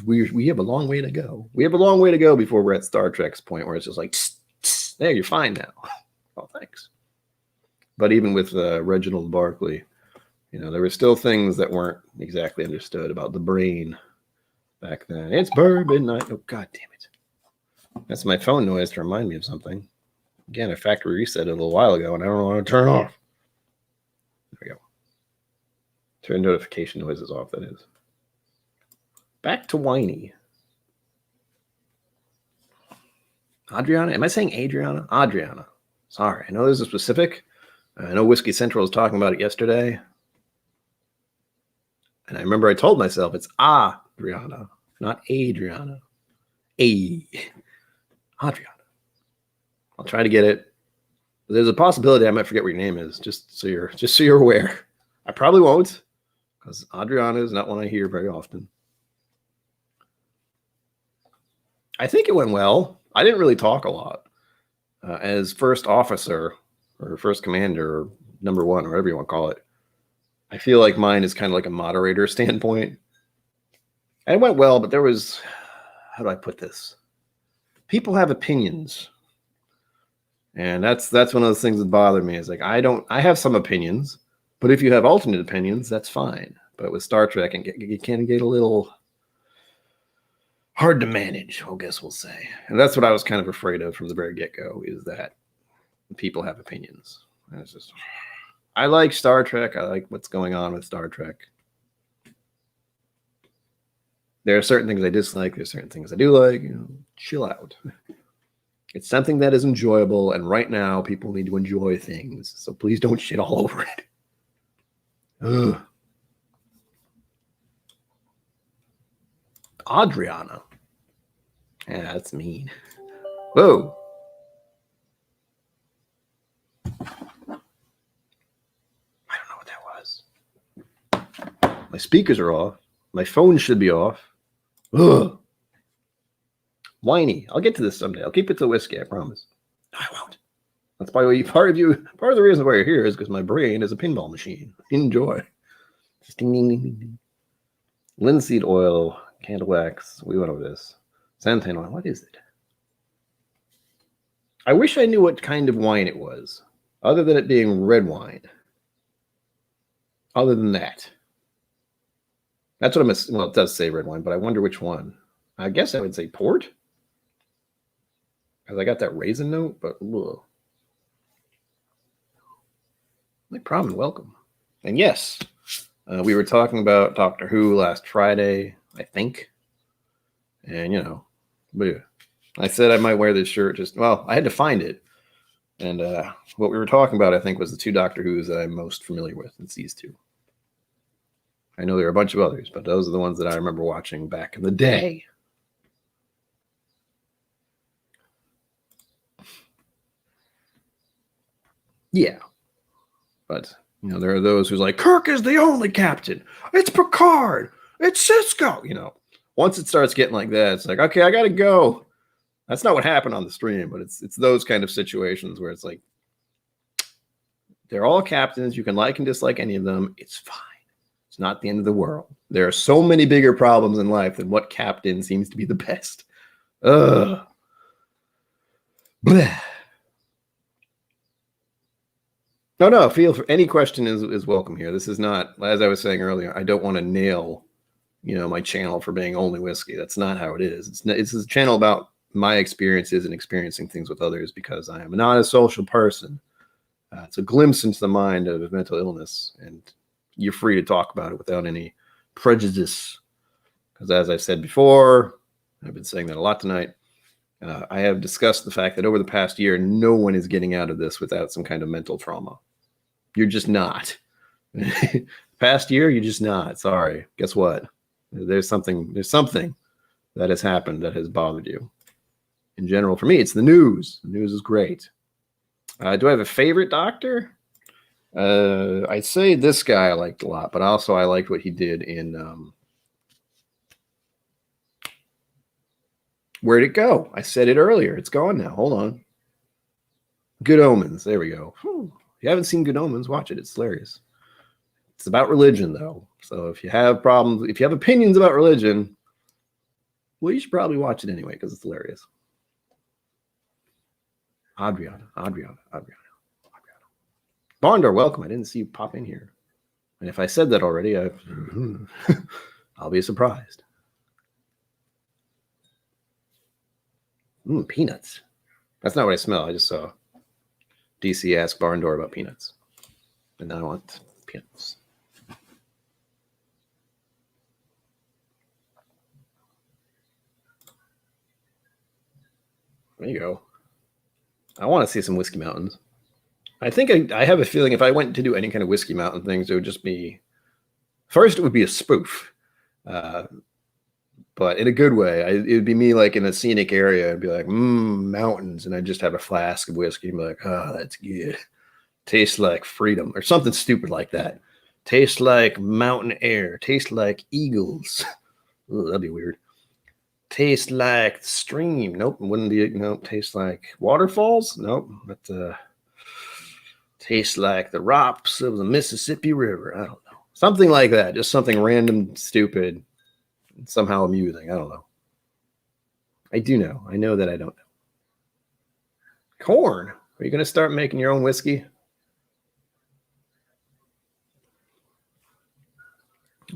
we have a long way to go. We have a long way to go before we're at Star Trek's point where it's just like, tss, tss, there, you're fine now. Oh, thanks. But even with Reginald Barkley, There were still things that weren't exactly understood about the brain back then. It's bourbon night. Oh, God damn it. That's my phone noise to remind me of something. Again, I factory reset it a little while ago, and I don't want to turn off. There we go. Turn notification noises off, that is. Back to whiny. Adriana? Am I saying Adriana? Adriana. Sorry. I know there's a specific. I know Whiskey Central was talking about it yesterday. And I remember I told myself it's Adriana, not Adriana. Adriana. I'll try to get it. But there's a possibility I might forget what your name is, just so you're aware. I probably won't, because Adriana is not one I hear very often. I think it went well. I didn't really talk a lot. As first officer or first commander or number one, or whatever you want to call it, I feel like mine is kind of like a moderator standpoint. And it went well, but there was, how do I put this? People have opinions. And that's one of those things that bother me is like, I have some opinions, but if you have alternate opinions, that's fine. But with Star Trek, it can get a little hard to manage, I guess we'll say. And that's what I was kind of afraid of from the very get-go, is that people have opinions. And it's just, I like Star Trek. I like what's going on with Star Trek. There are certain things I dislike. There's certain things I do like. Chill out. It's something that is enjoyable, and right now people need to enjoy things. So please don't shit all over it. Ugh. Adriana. Yeah, that's mean. Whoa. I don't know what that was. My speakers are off. My phone should be off. Ugh. Whiny. I'll get to this someday. I'll keep it to whiskey, I promise. No, I won't. That's probably part of the reason why you're here is because my brain is a pinball machine. Enjoy. Just ding, ding, ding, ding, ding. Linseed oil, candle wax. We went over this. Xanthan oil. What is it? I wish I knew what kind of wine it was, other than it being red wine. Other than that. That's what well, it does say red wine, but I wonder which one. I guess I would say port. Because I got that raisin note, but ugh. No problem, welcome. And yes, we were talking about Doctor Who last Friday, I think. And, but yeah, I said I might wear this shirt I had to find it. And what we were talking about, I think, was the two Doctor Whos that I'm most familiar with. It's these two. I know there are a bunch of others, but those are the ones that I remember watching back in the day. Yeah. But, there are those who's like, Kirk is the only captain. It's Picard. It's Cisco. Once it starts getting like that, it's like, okay, I got to go. That's not what happened on the stream, but it's those kind of situations where it's like, they're all captains. You can like and dislike any of them. It's fine. It's not the end of the world. There are so many bigger problems in life than what captain seems to be the best. Ugh. Blech. No. Feel for any question is welcome here. This is not, as I was saying earlier, I don't want to nail, my channel for being only whiskey. That's not how it is. It's a channel about my experiences and experiencing things with others because I am not a social person. It's a glimpse into the mind of mental illness, and you're free to talk about it without any prejudice. Because as I've said before, I've been saying that a lot tonight, I have discussed the fact that over the past year, no one is getting out of this without some kind of mental trauma. You're just not. Past year, you're just not. Sorry. Guess what? There's something that has happened that has bothered you. In general, for me, it's the news. The news is great. Do I have a favorite doctor? I'd say this guy I liked a lot, but also I liked what he did in Where'd It Go? I said it earlier. It's gone now. Hold on. Good Omens. There we go. Whew. If you haven't seen Good Omens, watch it. It's hilarious. It's about religion, though. So if you have problems, if you have opinions about religion, well, you should probably watch it anyway because it's hilarious. Adriana. Barndor, welcome. I didn't see you pop in here. And if I said that already, I'll be surprised. Peanuts. That's not what I smell. I just saw DC ask Barn Door about peanuts. And now I want peanuts. There you go. I want to see some Whiskey Mountains. I think I have a feeling if I went to do any kind of Whiskey Mountain things, it would just be, first it would be a spoof. But in a good way. It would be me like in a scenic area. I'd be like, mountains. And I'd just have a flask of whiskey and be like, oh, that's good. Tastes like freedom or something stupid like that. Tastes like mountain air. Tastes like eagles. Ooh, that'd be weird. Tastes like stream. Nope. Wouldn't be, tastes like waterfalls. Nope. But tastes like the rocks of the Mississippi River. I don't know. Something like that. Just something random, stupid, somehow amusing. I don't know. I do know. I know that I don't know. Corn. Are you going to start making your own whiskey?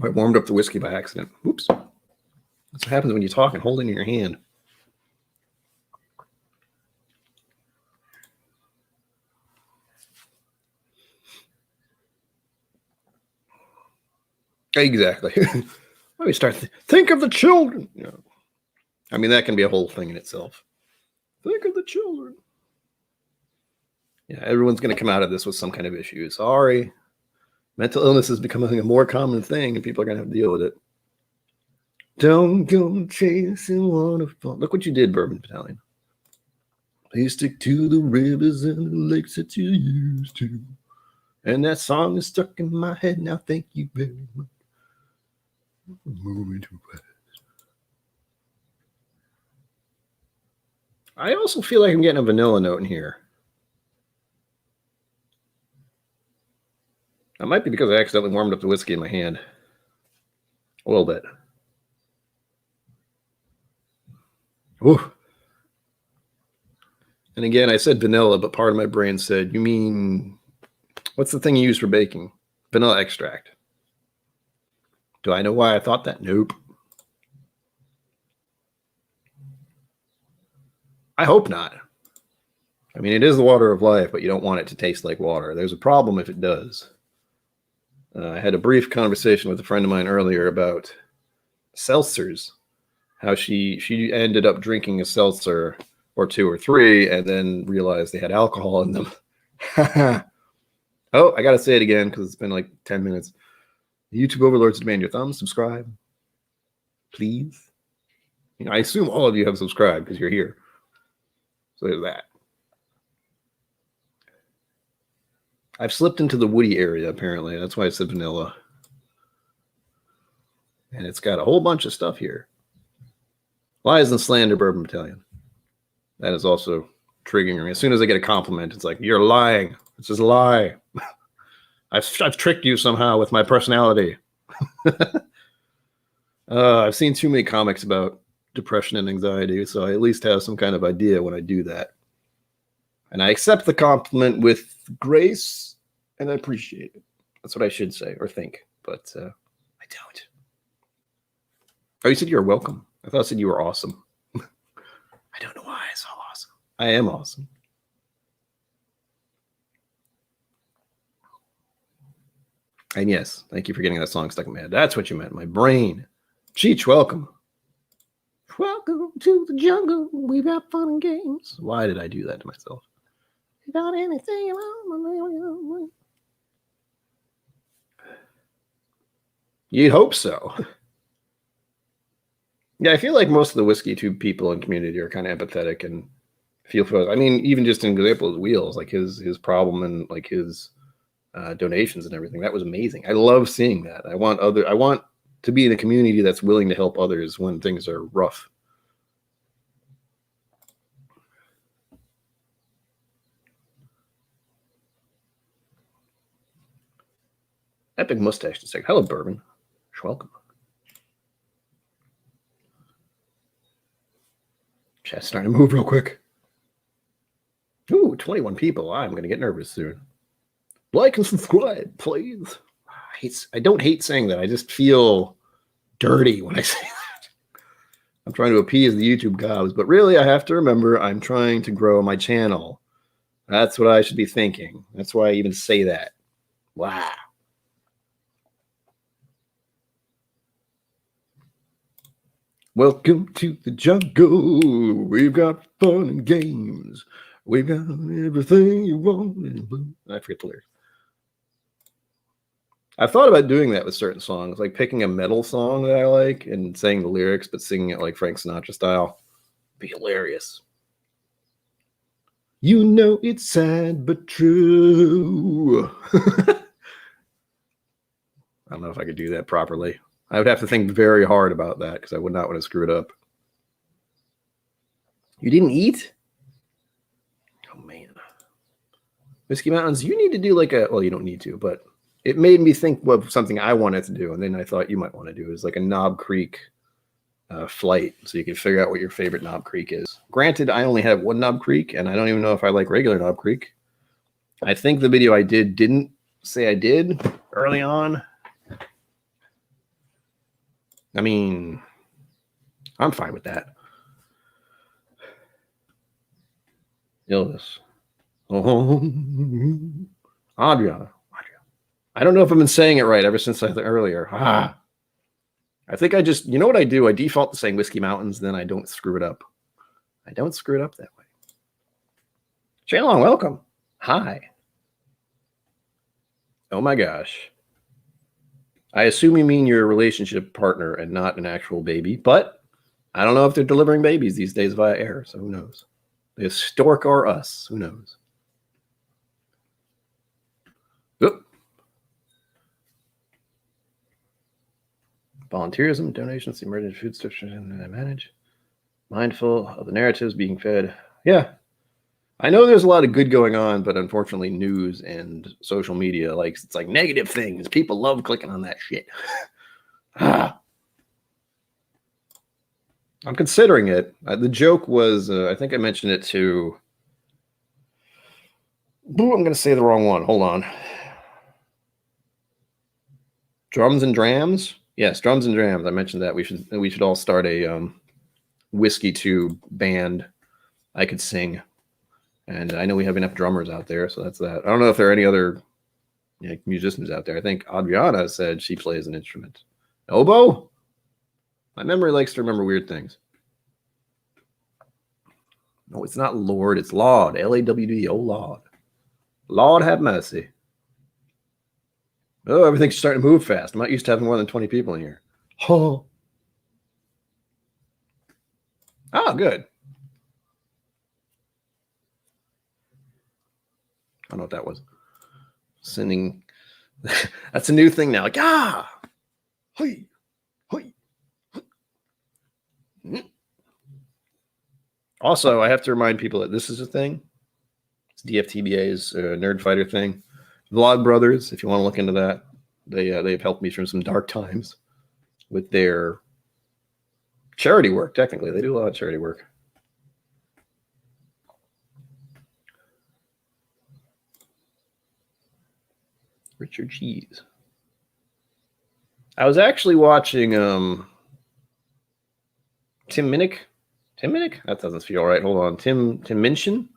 I warmed up the whiskey by accident. Oops. That's what happens when you talk and hold it in your hand. Exactly. Let me start. Think of the children. I mean, that can be a whole thing in itself. Think of the children. Yeah, everyone's going to come out of this with some kind of issue. Sorry. Mental illness is becoming a more common thing, and people are going to have to deal with it. Don't go chasing waterfall. Look what you did, Bourbon Battalion. Please stick to the rivers and the lakes that you used to. And that song is stuck in my head now. Thank you very much. Moving too fast. I also feel like I'm getting a vanilla note in here. That might be because I accidentally warmed up the whiskey in my hand. A little bit. Ooh. And again, I said vanilla, but part of my brain said, you mean, what's the thing you use for baking? Vanilla extract. Do I know why I thought that? Nope. I hope not. I mean, it is the water of life, but you don't want it to taste like water. There's a problem if it does. I had a brief conversation with a friend of mine earlier about seltzers, how she ended up drinking a seltzer or two or three and then realized they had alcohol in them. Oh, I got to say it again because it's been like 10 minutes. YouTube overlords demand your thumbs. Subscribe, please. I assume all of you have subscribed because you're here. So there's that. I've slipped into the woody area, apparently. That's why I said vanilla. And it's got a whole bunch of stuff here. Lies and slander, Bourbon Battalion. That is also triggering me. As soon as I get a compliment, it's like, you're lying. It's just a lie. I've tricked you somehow with my personality. I've seen too many comics about depression and anxiety, so I at least have some kind of idea when I do that. And I accept the compliment with grace, and I appreciate it. That's what I should say or think, but I don't. Oh, you said you're welcome. I thought I said you were awesome. I don't know why I saw awesome. I am awesome. And yes, thank you for getting that song stuck in my head. That's what you meant. My brain. Cheech, welcome. Welcome to the jungle. We've got fun and games. Why did I do that to myself? Without anything around. You'd hope so. Yeah, I feel like most of the Whiskey Tube people in community are kind of empathetic and feel for. I mean, even just an example of Wheels, like his problem and like his donations and everything. That was amazing. I love seeing that. I want to be in a community that's willing to help others when things are rough. Epic mustache to say, hello, Bourbon. You're welcome. Chat's starting to move real quick. Ooh, 21 people. I'm going to get nervous soon. Like and subscribe, please. I don't hate saying that. I just feel dirty when I say that. I'm trying to appease the YouTube gods, but really I have to remember I'm trying to grow my channel. That's what I should be thinking. That's why I even say that. Wow. Welcome to the jungle. We've got fun and games. We've got everything you want. I forget the lyrics. I've thought about doing that with certain songs, like picking a metal song that I like and saying the lyrics, but singing it like Frank Sinatra style. Be hilarious. You know it's sad but true. I don't know if I could do that properly. I would have to think very hard about that because I would not want to screw it up. You didn't eat? Oh, man. Whiskey Mountains, you need to do like a, well, you don't need to, but it made me think of something I wanted to do. And then I thought you might want to do is like a Knob Creek flight so you can figure out what your favorite Knob Creek is. Granted, I only have one Knob Creek and I don't even know if I like regular Knob Creek. I think the video I didn't say I did early on. I mean, I'm fine with that. Illness. Oh, Adriana. I don't know if I've been saying it right ever since earlier. I think I just, you know what I do? I default to saying Whiskey Mountains, then I don't screw it up. I don't screw it up that way. Shanlong, welcome. Hi. Oh my gosh. I assume you mean your relationship partner and not an actual baby, but I don't know if they're delivering babies these days via air, so who knows? The stork or us, who knows? Oop. Volunteerism, donations, emergency food distribution that I manage. Mindful of the narratives being fed. Yeah. I know there's a lot of good going on, but unfortunately news and social media, it's like negative things. People love clicking on that shit. I'm considering it. The joke was, I think I mentioned it to, I'm going to say the wrong one. Hold on. Drums and Drams? Yes, Drums and Drams. I mentioned that we should all start a whiskey tube band. I could sing. And I know we have enough drummers out there, so that's that. I don't know if there are any other musicians out there. I think Adriana said she plays an instrument. Oboe? My memory likes to remember weird things. No, it's not Lord. It's Laud. L-A-W-D. Oh, Laud. Lord have mercy. Oh, everything's starting to move fast. I'm not used to having more than 20 people in here. Oh, good. I don't know what that was. Sending. That's a new thing now. Hoi, hoi. Also, I have to remind people that this is a thing. It's DFTBA's Nerd Fighter thing. Vlog Brothers, if you want to look into that, they've helped me through some dark times with their charity work. Technically, they do a lot of charity work. Richard Cheese. I was actually watching Tim Minnick. Tim Minnick? That doesn't feel right. Hold on. Tim Minchin?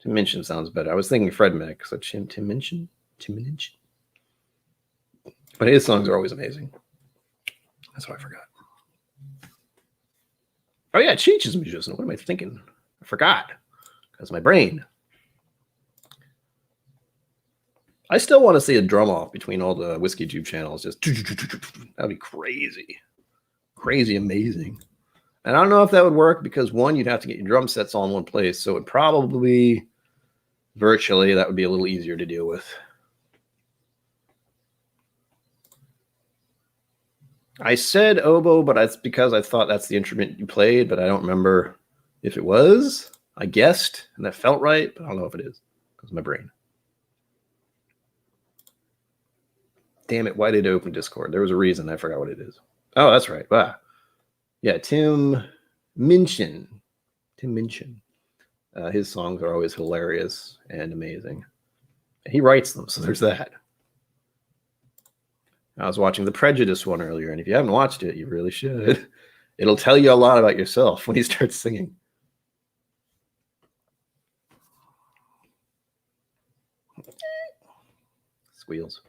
Tim Minchin sounds better. I was thinking Fred Minnick. So Tim Minchin? Tim Minchin. But his songs are always amazing. That's what I forgot. Oh, yeah. Cheech is a musician. What am I thinking? I forgot. Because my brain. I still want to see a drum off between all the Whiskey Tube channels. Just that'd be crazy. Crazy amazing. And I don't know if that would work because one, you'd have to get your drum sets all in one place. So it probably virtually that would be a little easier to deal with. I said oboe, but that's because I thought that's the instrument you played, but I don't remember if it was. I guessed, and that felt right, but I don't know if it is because of my brain. Damn it, why did I open Discord? There was a reason. I forgot what it is. Oh, that's right. Wow. Yeah, Tim Minchin. Tim Minchin. His songs are always hilarious and amazing. He writes them, so there's that. I was watching the Prejudice one earlier, and if you haven't watched it, you really should. It'll tell you a lot about yourself when he starts singing. Squeals.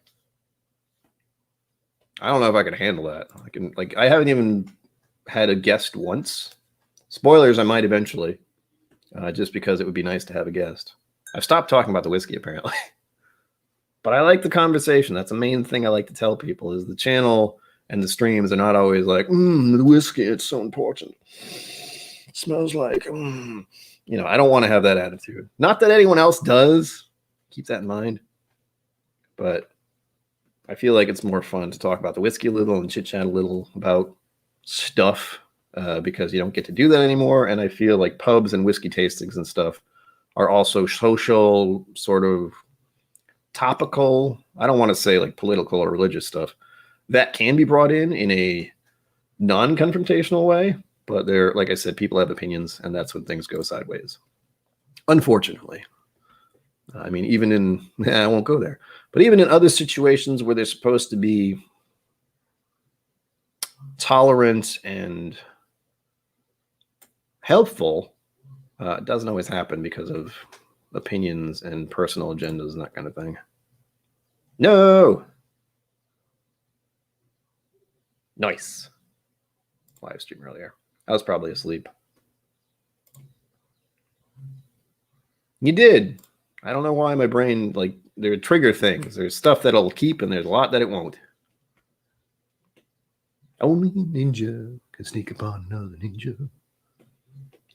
I don't know if I can handle that. I haven't even had a guest once. Spoilers, I might eventually, just because it would be nice to have a guest. I've stopped talking about the whiskey, apparently. But I like the conversation. That's the main thing I like to tell people is the channel and the streams are not always like, the whiskey, it's so important. It smells like, You know, I don't want to have that attitude. Not that anyone else does. Keep that in mind. But I feel like it's more fun to talk about the whiskey a little and chit-chat a little about stuff because you don't get to do that anymore. And I feel like pubs and whiskey tastings and stuff are also social, sort of topical. I don't want to say like political or religious stuff. That can be brought in a non-confrontational way. But they're, like I said, people have opinions, and that's when things go sideways. Unfortunately. I mean, even in, I won't go there, but even in other situations where they're supposed to be tolerant and helpful, it doesn't always happen because of opinions and personal agendas and that kind of thing. No! Nice. Live stream earlier. I was probably asleep. You did. I don't know why my brain, like, there are trigger things. There's stuff that'll keep, and there's a lot that it won't. Only ninja can sneak upon another ninja.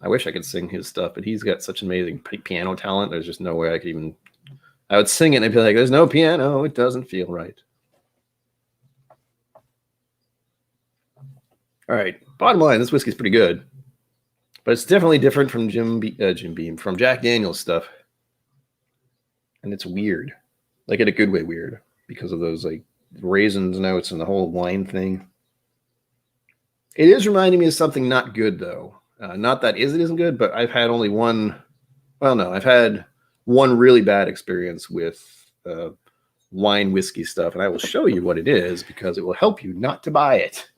I wish I could sing his stuff, but he's got such amazing piano talent. There's just no way I could even... I would sing it, and I'd be like, there's no piano. It doesn't feel right. All right. Bottom line, this whiskey's pretty good. But it's definitely different from Jim Beam, from Jack Daniel's stuff. And it's weird. Like in a good way weird. Because of those like raisins notes and the whole wine thing. It is reminding me of something not good though. Not that it isn't good, but I've had only one. Well, no, I've had one really bad experience with wine whiskey stuff. And I will show you what it is because it will help you not to buy it.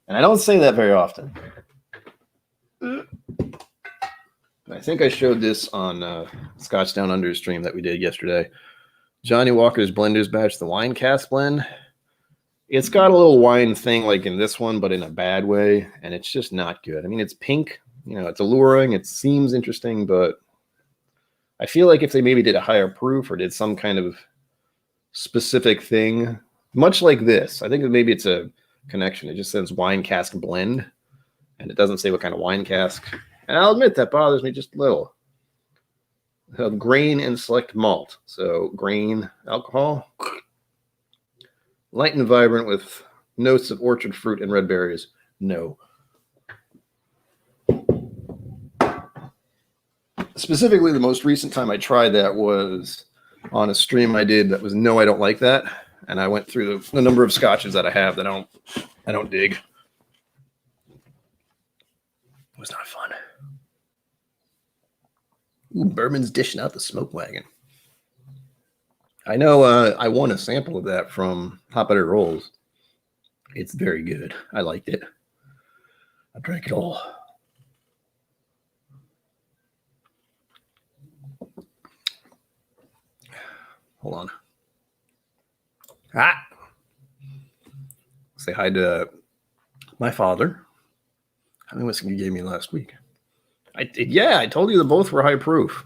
And I don't say that very often. I think I showed this on Scotch Down Under stream that we did yesterday. Johnny Walker's Blender's Batch, the wine cask blend. It's got a little wine thing like in this one, but in a bad way. And it's just not good. I mean, it's pink. You know, it's alluring. It seems interesting, but I feel like if they maybe did a higher proof or did some kind of specific thing, much like this, I think that maybe it's a connection. It just says wine cask blend, and it doesn't say what kind of wine cask. And I'll admit that bothers me just a little. Grain and select malt. So grain, alcohol. Light and vibrant with notes of orchard fruit and red berries. No. Specifically, the most recent time I tried that was on a stream I did that was no, I don't like that. And I went through the number of scotches that I have that I don't dig. It was not fun. Ooh, Bourbon's dishing out the smoke wagon. I know I won a sample of that from Hot Butter Rolls. It's very good. I liked it. I drank it all. Hold on. Say hi to my father. How many whiskey you gave me last week? I told you that both were high proof.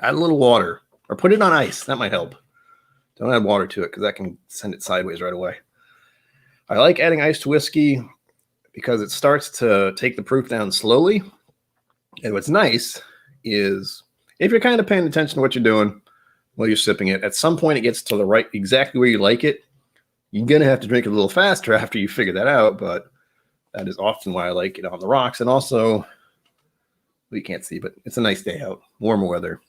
Add a little water or put it on ice. That might help. Don't add water to it because that can send it sideways right away. I like adding ice to whiskey because it starts to take the proof down slowly. And what's nice is if you're kind of paying attention to what you're doing while you're sipping it, at some point it gets to the right, exactly where you like it. You're going to have to drink it a little faster after you figure that out, but that is often why I like it on the rocks. And also, we can't see, but it's a nice day out, warmer weather.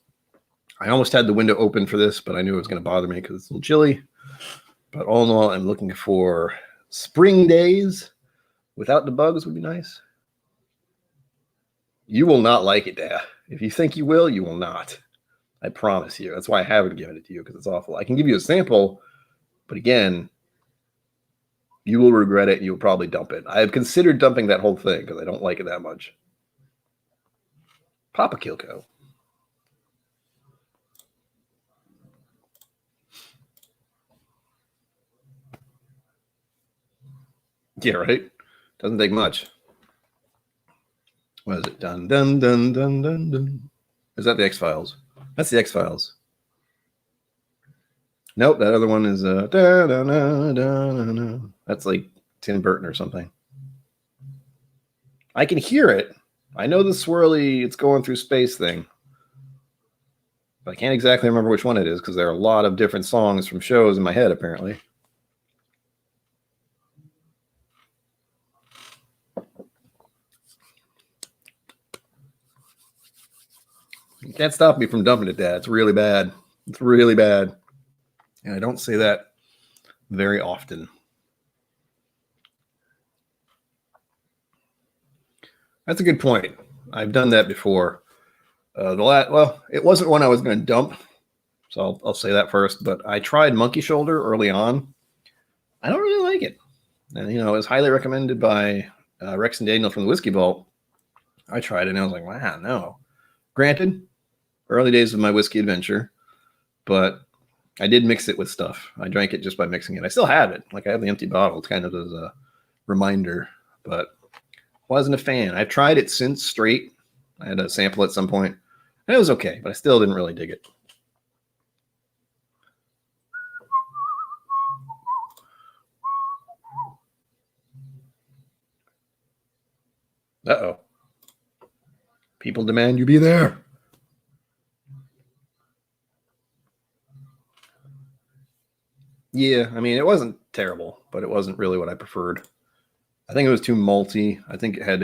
I almost had the window open for this, but I knew it was going to bother me because it's a little chilly. But all in all, I'm looking for spring days without the bugs would be nice. You will not like it, Dad. If you think you will, you will not. I promise you. That's why I haven't given it to you because it's awful. I can give you a sample, but again, You will regret it. You'll probably dump it. I have considered dumping that whole thing because I don't like it that much. Papa KIllco. Yeah, right? Doesn't take much. What is it? Dun, dun, dun, dun, dun, dun. Is that the X-Files? That's the X-Files. Nope, that other one is da, da, da, da, da. That's like Tim Burton or something. I can hear it. I know the swirly, it's going through space thing. But I can't exactly remember which one it is because there are a lot of different songs from shows in my head, apparently. You can't stop me from dumping it, Dad. It's really bad. It's really bad. And I don't say that very often. That's a good point. I've done that before. Well, it wasn't one I was going to dump, so I'll say that first. But I tried Monkey Shoulder early on. I don't really like it. And, it was highly recommended by Rex and Daniel from the Whiskey Vault. I tried it, and I was like, wow, no. Granted, early days of my whiskey adventure, but I did mix it with stuff. I drank it just by mixing it. I still have it. Like, I have the empty bottle. It's kind of as a reminder, but wasn't a fan. I've tried it since straight. I had a sample at some point, and it was okay, but I still didn't really dig it. Uh-oh. People demand you be there. Yeah, I mean, it wasn't terrible, but it wasn't really what I preferred. I think it was too malty. I think it had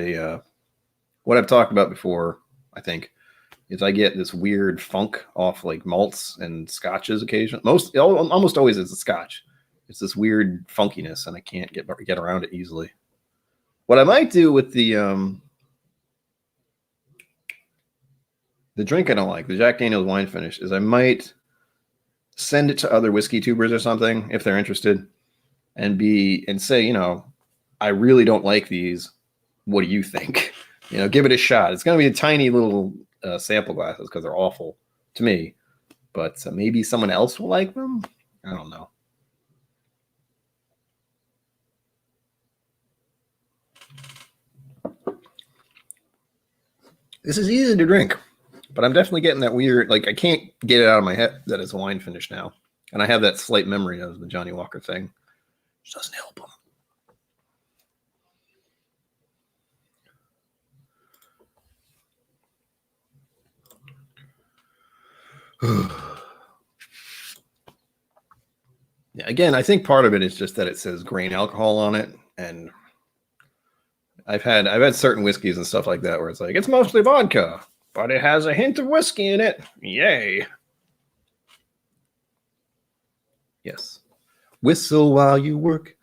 what I've talked about before, I think, is I get this weird funk off like malts and scotches occasionally. Almost always it's a scotch. It's this weird funkiness, and I can't get around it easily. What I might do with the drink I don't like, the Jack Daniel's wine finish, is I might send it to other whiskey tubers or something if they're interested, and say, I really don't like these. What do you think? Give it a shot. It's going to be a tiny little sample glasses because they're awful to me, but maybe someone else will like them. I don't know. This is easy to drink, but I'm definitely getting that weird, like I can't get it out of my head that it's a wine finish now. And I have that slight memory of the Johnny Walker thing. Which doesn't help him. Yeah, again, I think part of it is just that it says grain alcohol on it. And I've had certain whiskeys and stuff like that where it's like, it's mostly vodka, but it has a hint of whiskey in it. Yay. Yes. Whistle while you work.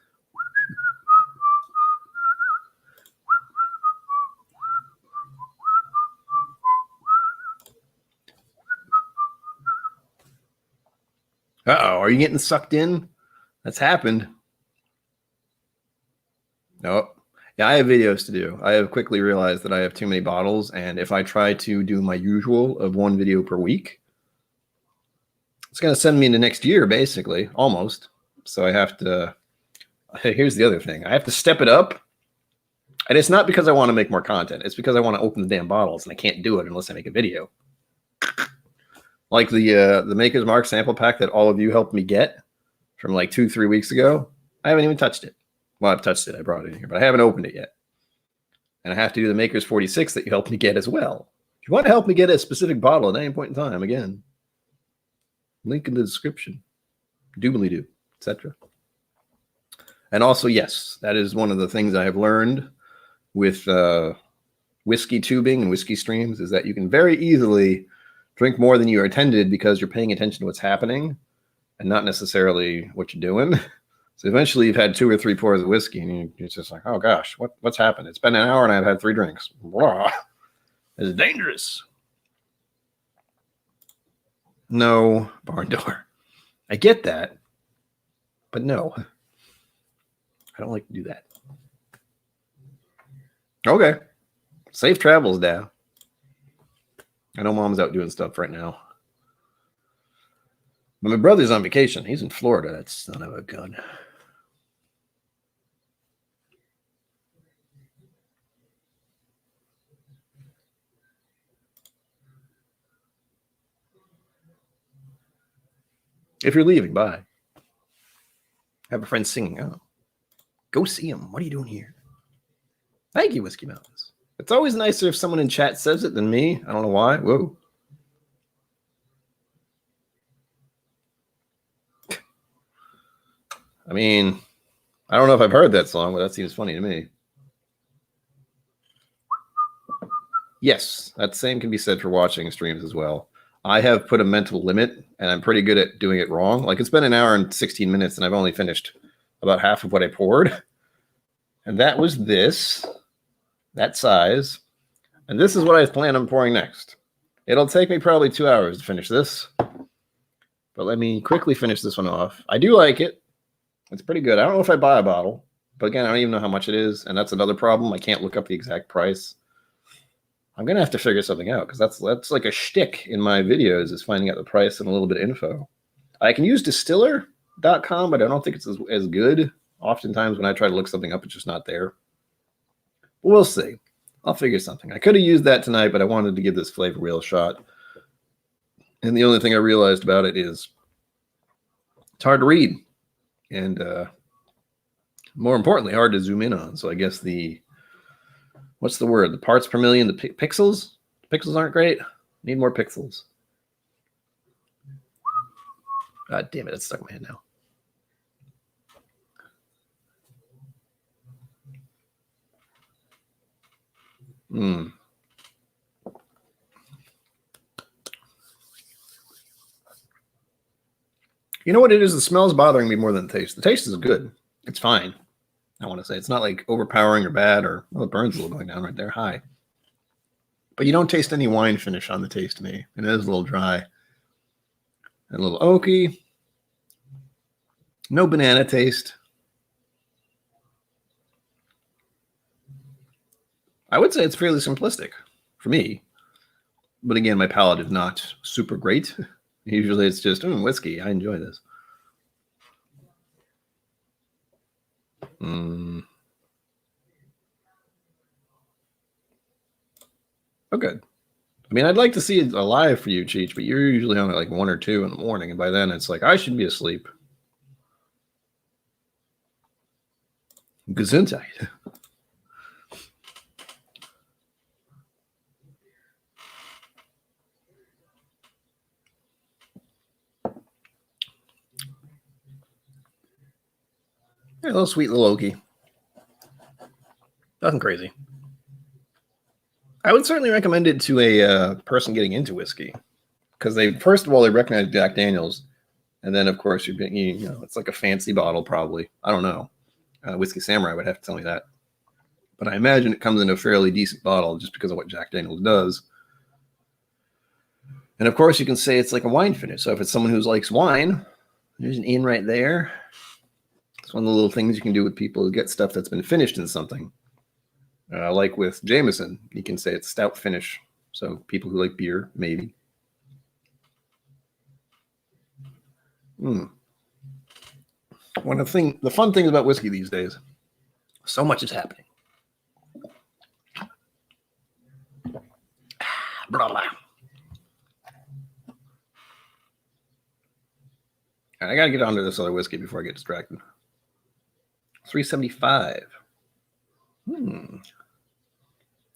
Uh-oh, are you getting sucked in? That's happened. Nope. Yeah, I have videos to do. I have quickly realized that I have too many bottles, and if I try to do my usual of one video per week, it's going to send me into next year, basically, almost. So I have to, here's the other thing. I have to step it up. And it's not because I want to make more content. It's because I want to open the damn bottles, and I can't do it unless I make a video. Like the Maker's Mark sample pack that all of you helped me get from like 2-3 weeks ago. I haven't even touched it. Well, I've touched it. I brought it in here, but I haven't opened it yet. And I have to do the Maker's 46 that you helped me get as well. If you want to help me get a specific bottle at any point in time, again, link in the description. Doobly-doo, etc. And also, yes, that is one of the things I have learned with whiskey tubing and whiskey streams is that you can very easily drink more than you intended because you're paying attention to what's happening and not necessarily what you're doing. So eventually you've had 2 or 3 pours of whiskey and you're just like, oh gosh, what's happened? It's been an hour and I've had 3 drinks. Blah. It's dangerous. No, barn door. I get that, but no. I don't like to do that. Okay. Safe travels, Dad. I know Mom's out doing stuff right now. But my brother's on vacation. He's in Florida. That son of a gun. If you're leaving, bye. I have a friend singing. Oh, go see him. What are you doing here? Thank you, Whiskey Mountains. It's always nicer if someone in chat says it than me. I don't know why. Whoa. I mean, I don't know if I've heard that song, but that seems funny to me. Yes, that same can be said for watching streams as well. I have put a mental limit, and I'm pretty good at doing it wrong. Like, it's been an hour and 16 minutes, and I've only finished about half of what I poured. And that was this, that size. And this is what I plan on pouring next. It'll take me probably 2 hours to finish this. But let me quickly finish this one off. I do like it. It's pretty good. I don't know if I buy a bottle. But again, I don't even know how much it is. And that's another problem. I can't look up the exact price. I'm going to have to figure something out because that's like a shtick in my videos is finding out the price and a little bit of info. I can use distiller.com, but I don't think it's as good. Oftentimes when I try to look something up, it's just not there. But we'll see. I'll figure something. I could have used that tonight, but I wanted to give this flavor wheel a shot. And the only thing I realized about it is it's hard to read. And more importantly, hard to zoom in on. So I guess what's the word? The parts per million, the pixels? Pixels aren't great. Need more pixels. God damn it, it's stuck in my head now. You know what it is? The smell's bothering me more than the taste. The taste is good. It's fine. I want to say it's not like overpowering or bad or, well, it burns a little going down right there. High. But you don't taste any wine finish on the taste to me. It is a little dry. And a little oaky. No banana taste. I would say it's fairly simplistic for me. But again, my palate is not super great. Usually it's just, whiskey. I enjoy this. Oh, good. I mean, I'd like to see it alive for you, Cheech, but you're usually on at like 1 or 2 in the morning. And by then it's like, I should be asleep. Gesundheit. Yeah, a little sweet, little oaky. Nothing crazy. I would certainly recommend it to a person getting into whiskey because first of all, they recognize Jack Daniels. And then, of course, it's like a fancy bottle, probably. I don't know. Whiskey Samurai would have to tell me that. But I imagine it comes in a fairly decent bottle just because of what Jack Daniels does. And, of course, you can say it's like a wine finish. So if it's someone who likes wine, there's an in right there. It's one of the little things you can do with people is get stuff that's been finished in something. Like with Jameson, you can say it's stout finish. So people who like beer, maybe. One of the fun things about whiskey these days, so much is happening. Blah, blah. I got to get onto this other whiskey before I get distracted. 375.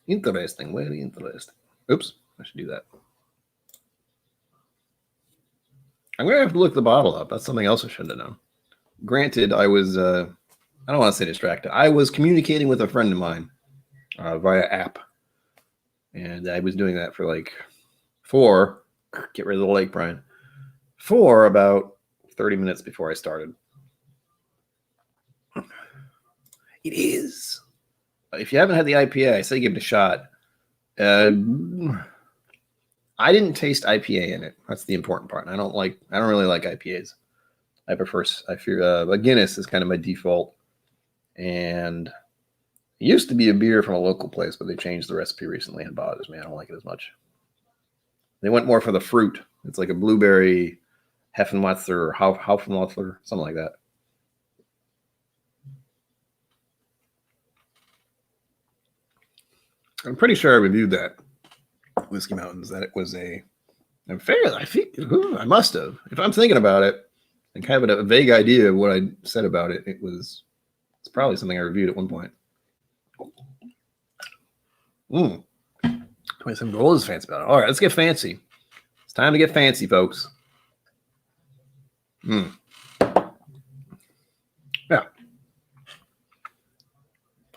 Interesting. Very interesting. Oops. I should do that. I'm going to have to look the bottle up. That's something else I should have done. Granted, I was, I don't want to say distracted. I was communicating with a friend of mine via app. And I was doing that for get rid of the lake, Brian, for about 30 minutes before I started. It is. If you haven't had the IPA, I say give it a shot. I didn't taste IPA in it. That's the important part. I don't really like IPAs. I fear Guinness is kind of my default. And it used to be a beer from a local place, but they changed the recipe recently and bothers me. I don't like it as much. They went more for the fruit. It's like a blueberry Heffenwetzer or Haufenwetzer, something like that. I'm pretty sure I reviewed that Whiskey Mountains, that it was I'm fair. I think I must have. If I'm thinking about it and kind of a vague idea of what I said about it, it's probably something I reviewed at one point. 27 gold is fancy about it. All right, let's get fancy. It's time to get fancy, folks. Yeah.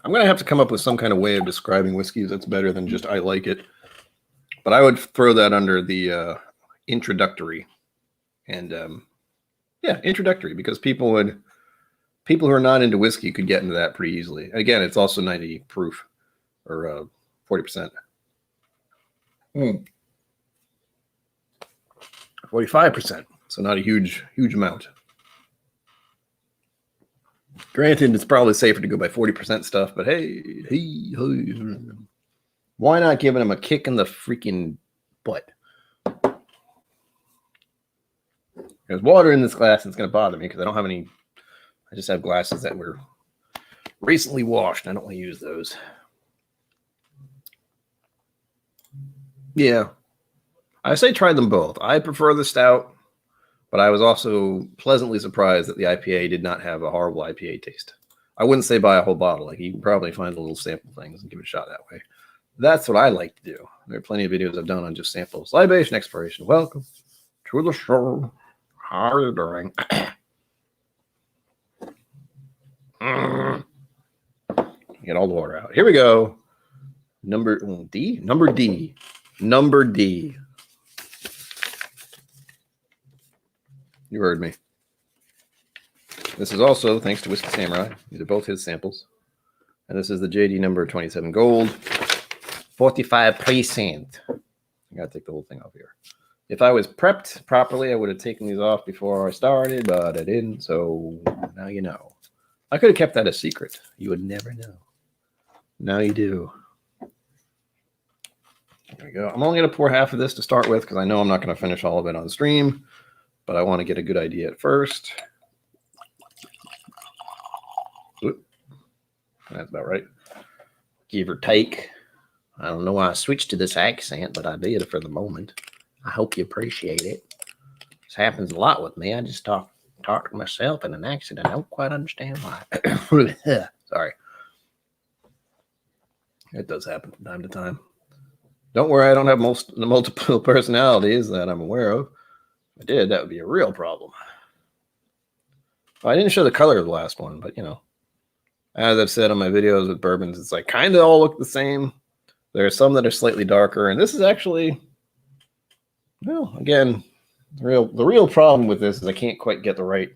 I'm going to have to come up with some kind of way of describing whiskeys that's better than just I like it. But I would throw that under the introductory. And introductory, because people who are not into whiskey could get into that pretty easily. Again, it's also 90 proof or 40%. 45%. So not a huge amount. Granted, it's probably safer to go by 40% stuff, but hey, why not giving them a kick in the freaking butt? There's water in this glass, and it's going to bother me because I don't have any. I just have glasses that were recently washed. I don't want to use those. Yeah. I say try them both. I prefer the stout, but I was also pleasantly surprised that the IPA did not have a horrible IPA taste. I wouldn't say buy a whole bottle. Like, you can probably find the little sample things and give it a shot that way. That's what I like to do. There are plenty of videos I've done on just samples. Libation expiration. Welcome to the show. How are you doing? Get all the water out. Here we go. Number D. You heard me. This is also thanks to Whiskey Samurai. These are both his samples. And this is the JD number 27 gold. 45%. I gotta take the whole thing off here. If I was prepped properly, I would have taken these off before I started, but I didn't, so now you know. I could have kept that a secret. You would never know. Now you do. There we go. I'm only going to pour half of this to start with because I know I'm not going to finish all of it on stream, but I want to get a good idea at first. Oop. That's about right. Give or take. I don't know why I switched to this accent, but I did for the moment. I hope you appreciate it. This happens a lot with me. I just talk to myself in an accent. I don't quite understand why. Sorry. It does happen from time to time. Don't worry, I don't have multiple personalities that I'm aware of. If I did, that would be a real problem. Well, I didn't show the color of the last one, but, you know, as I've said on my videos with bourbons, it's like kind of all look the same. There are some that are slightly darker, and this is actually, well, again, the real problem with this is I can't quite get the right.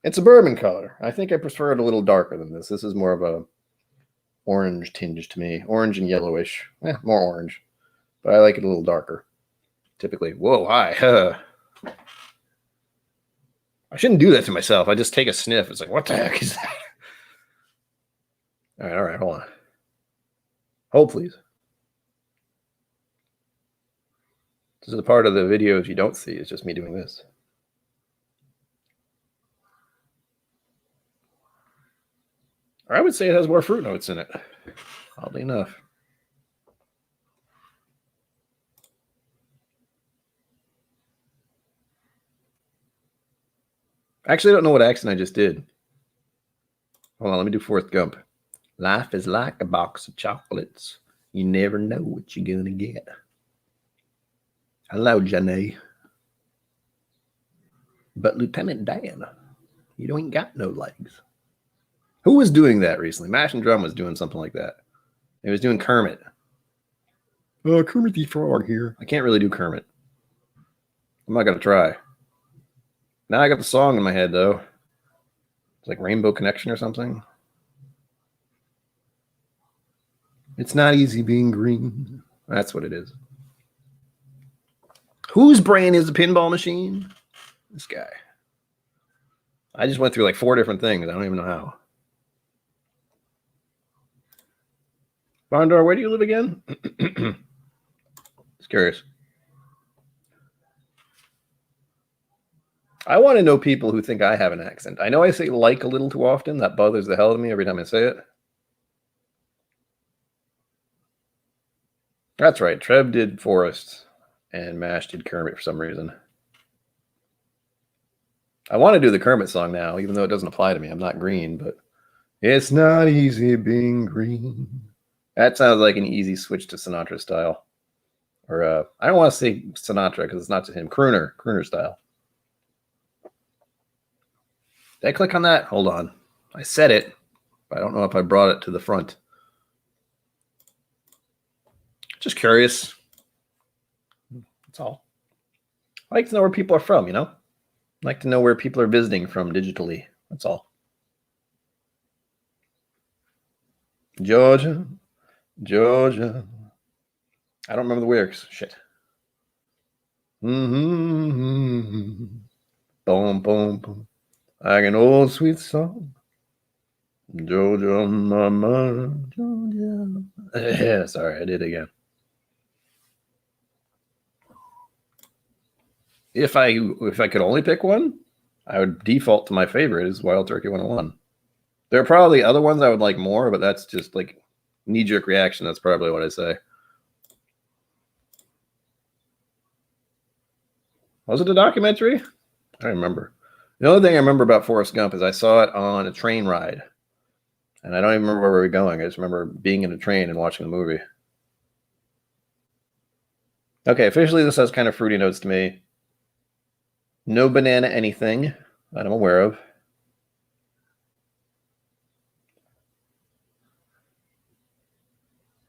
It's a bourbon color. I think I prefer it a little darker than this. This is more of a orange tinge to me. Orange and yellowish. More orange. But I like it a little darker. Typically. Whoa, hi. I shouldn't do that to myself. I just take a sniff. It's like, what the heck is that? All right, hold on. Hold, please. This is the part of the video if you don't see. It's just me doing this. Or I would say it has more fruit notes in it. Oddly enough. Actually, I don't know what accent I just did. Hold on, let me do Forrest Gump. Life is like a box of chocolates. You never know what you're going to get. Hello, Jenny. But Lieutenant Dan, you ain't got no legs. Who was doing that recently? Mash and Drum was doing something like that. He was doing Kermit. Oh, Kermit the Frog here. I can't really do Kermit. I'm not going to try. Now I got the song in my head, though. It's like Rainbow Connection or something. It's not easy being green. That's what it is. Whose brain is a pinball machine? This guy. I just went through like 4 different things. I don't even know how. Bondor, where do you live again? Just curious. I want to know people who think I have an accent. I know I say like a little too often. That bothers the hell out of me every time I say it. That's right. Trev did Forrest and Mash did Kermit for some reason. I want to do the Kermit song now, even though it doesn't apply to me. I'm not green, but it's not easy being green. That sounds like an easy switch to Sinatra style. Or I don't want to say Sinatra because it's not to him. Crooner style. Did I click on that? Hold on. I said it, but I don't know if I brought it to the front. Just curious. That's all. I like to know where people are from, you know? I like to know where people are visiting from digitally. That's all. Georgia. I don't remember the lyrics. Shit. Boom, boom, boom. Like an old sweet song. Georgia, mama, Georgia. Yeah, sorry, I did it again. If I could only pick one, I would default to my favorite is Wild Turkey 101. There are probably other ones I would like more, but that's just like knee-jerk reaction. That's probably what I say. Was it a documentary? I don't remember. The only thing I remember about Forrest Gump is I saw it on a train ride. And I don't even remember where we were going. I just remember being in a train and watching the movie. Okay, officially this has kind of fruity notes to me. No banana anything that I'm aware of.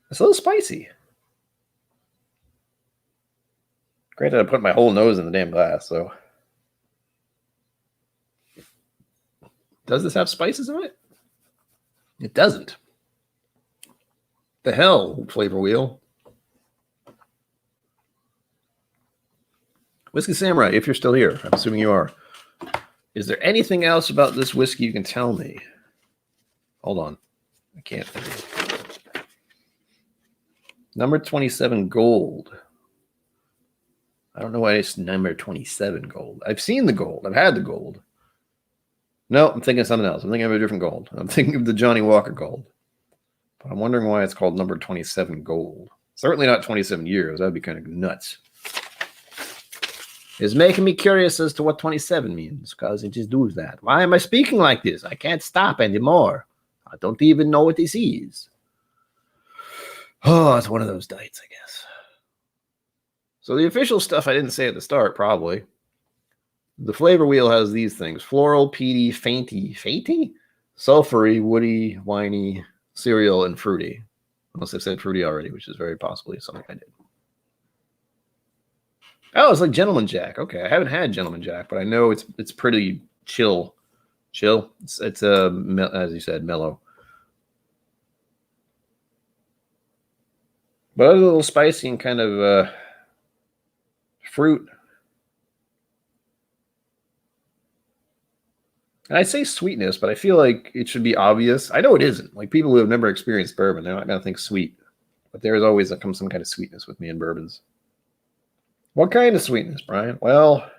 It's a little spicy. Granted, I put my whole nose in the damn glass, so. Does this have spices on it? It doesn't. The hell, flavor wheel. Whiskey Samurai, if you're still here, I'm assuming you are. Is there anything else about this whiskey you can tell me? Hold on. I can't think. Number 27 gold. I don't know why it's number 27 gold. I've seen the gold. I've had the gold. No, I'm thinking of something else. I'm thinking of a different gold. I'm thinking of the Johnny Walker gold. But I'm wondering why it's called number 27 gold. Certainly not 27 years. That'd be kind of nuts. It's making me curious as to what 27 means, because it just does that. Why am I speaking like this? I can't stop anymore. I don't even know what this is. Oh, it's one of those dates, I guess. So the official stuff I didn't say at the start, probably. The flavor wheel has these things. Floral, peaty, fainty, sulfury, woody, winey, cereal, and fruity. Unless I said fruity already, which is very possibly something I did. Oh, it's like Gentleman Jack. Okay, I haven't had Gentleman Jack, but I know it's pretty chill. It's as you said, mellow. But a little spicy and kind of fruit. And I say sweetness, but I feel like it should be obvious. I know it isn't. Like people who have never experienced bourbon, they're not going to think sweet. But there is always some kind of sweetness with me in bourbons. What kind of sweetness, Brian? Well,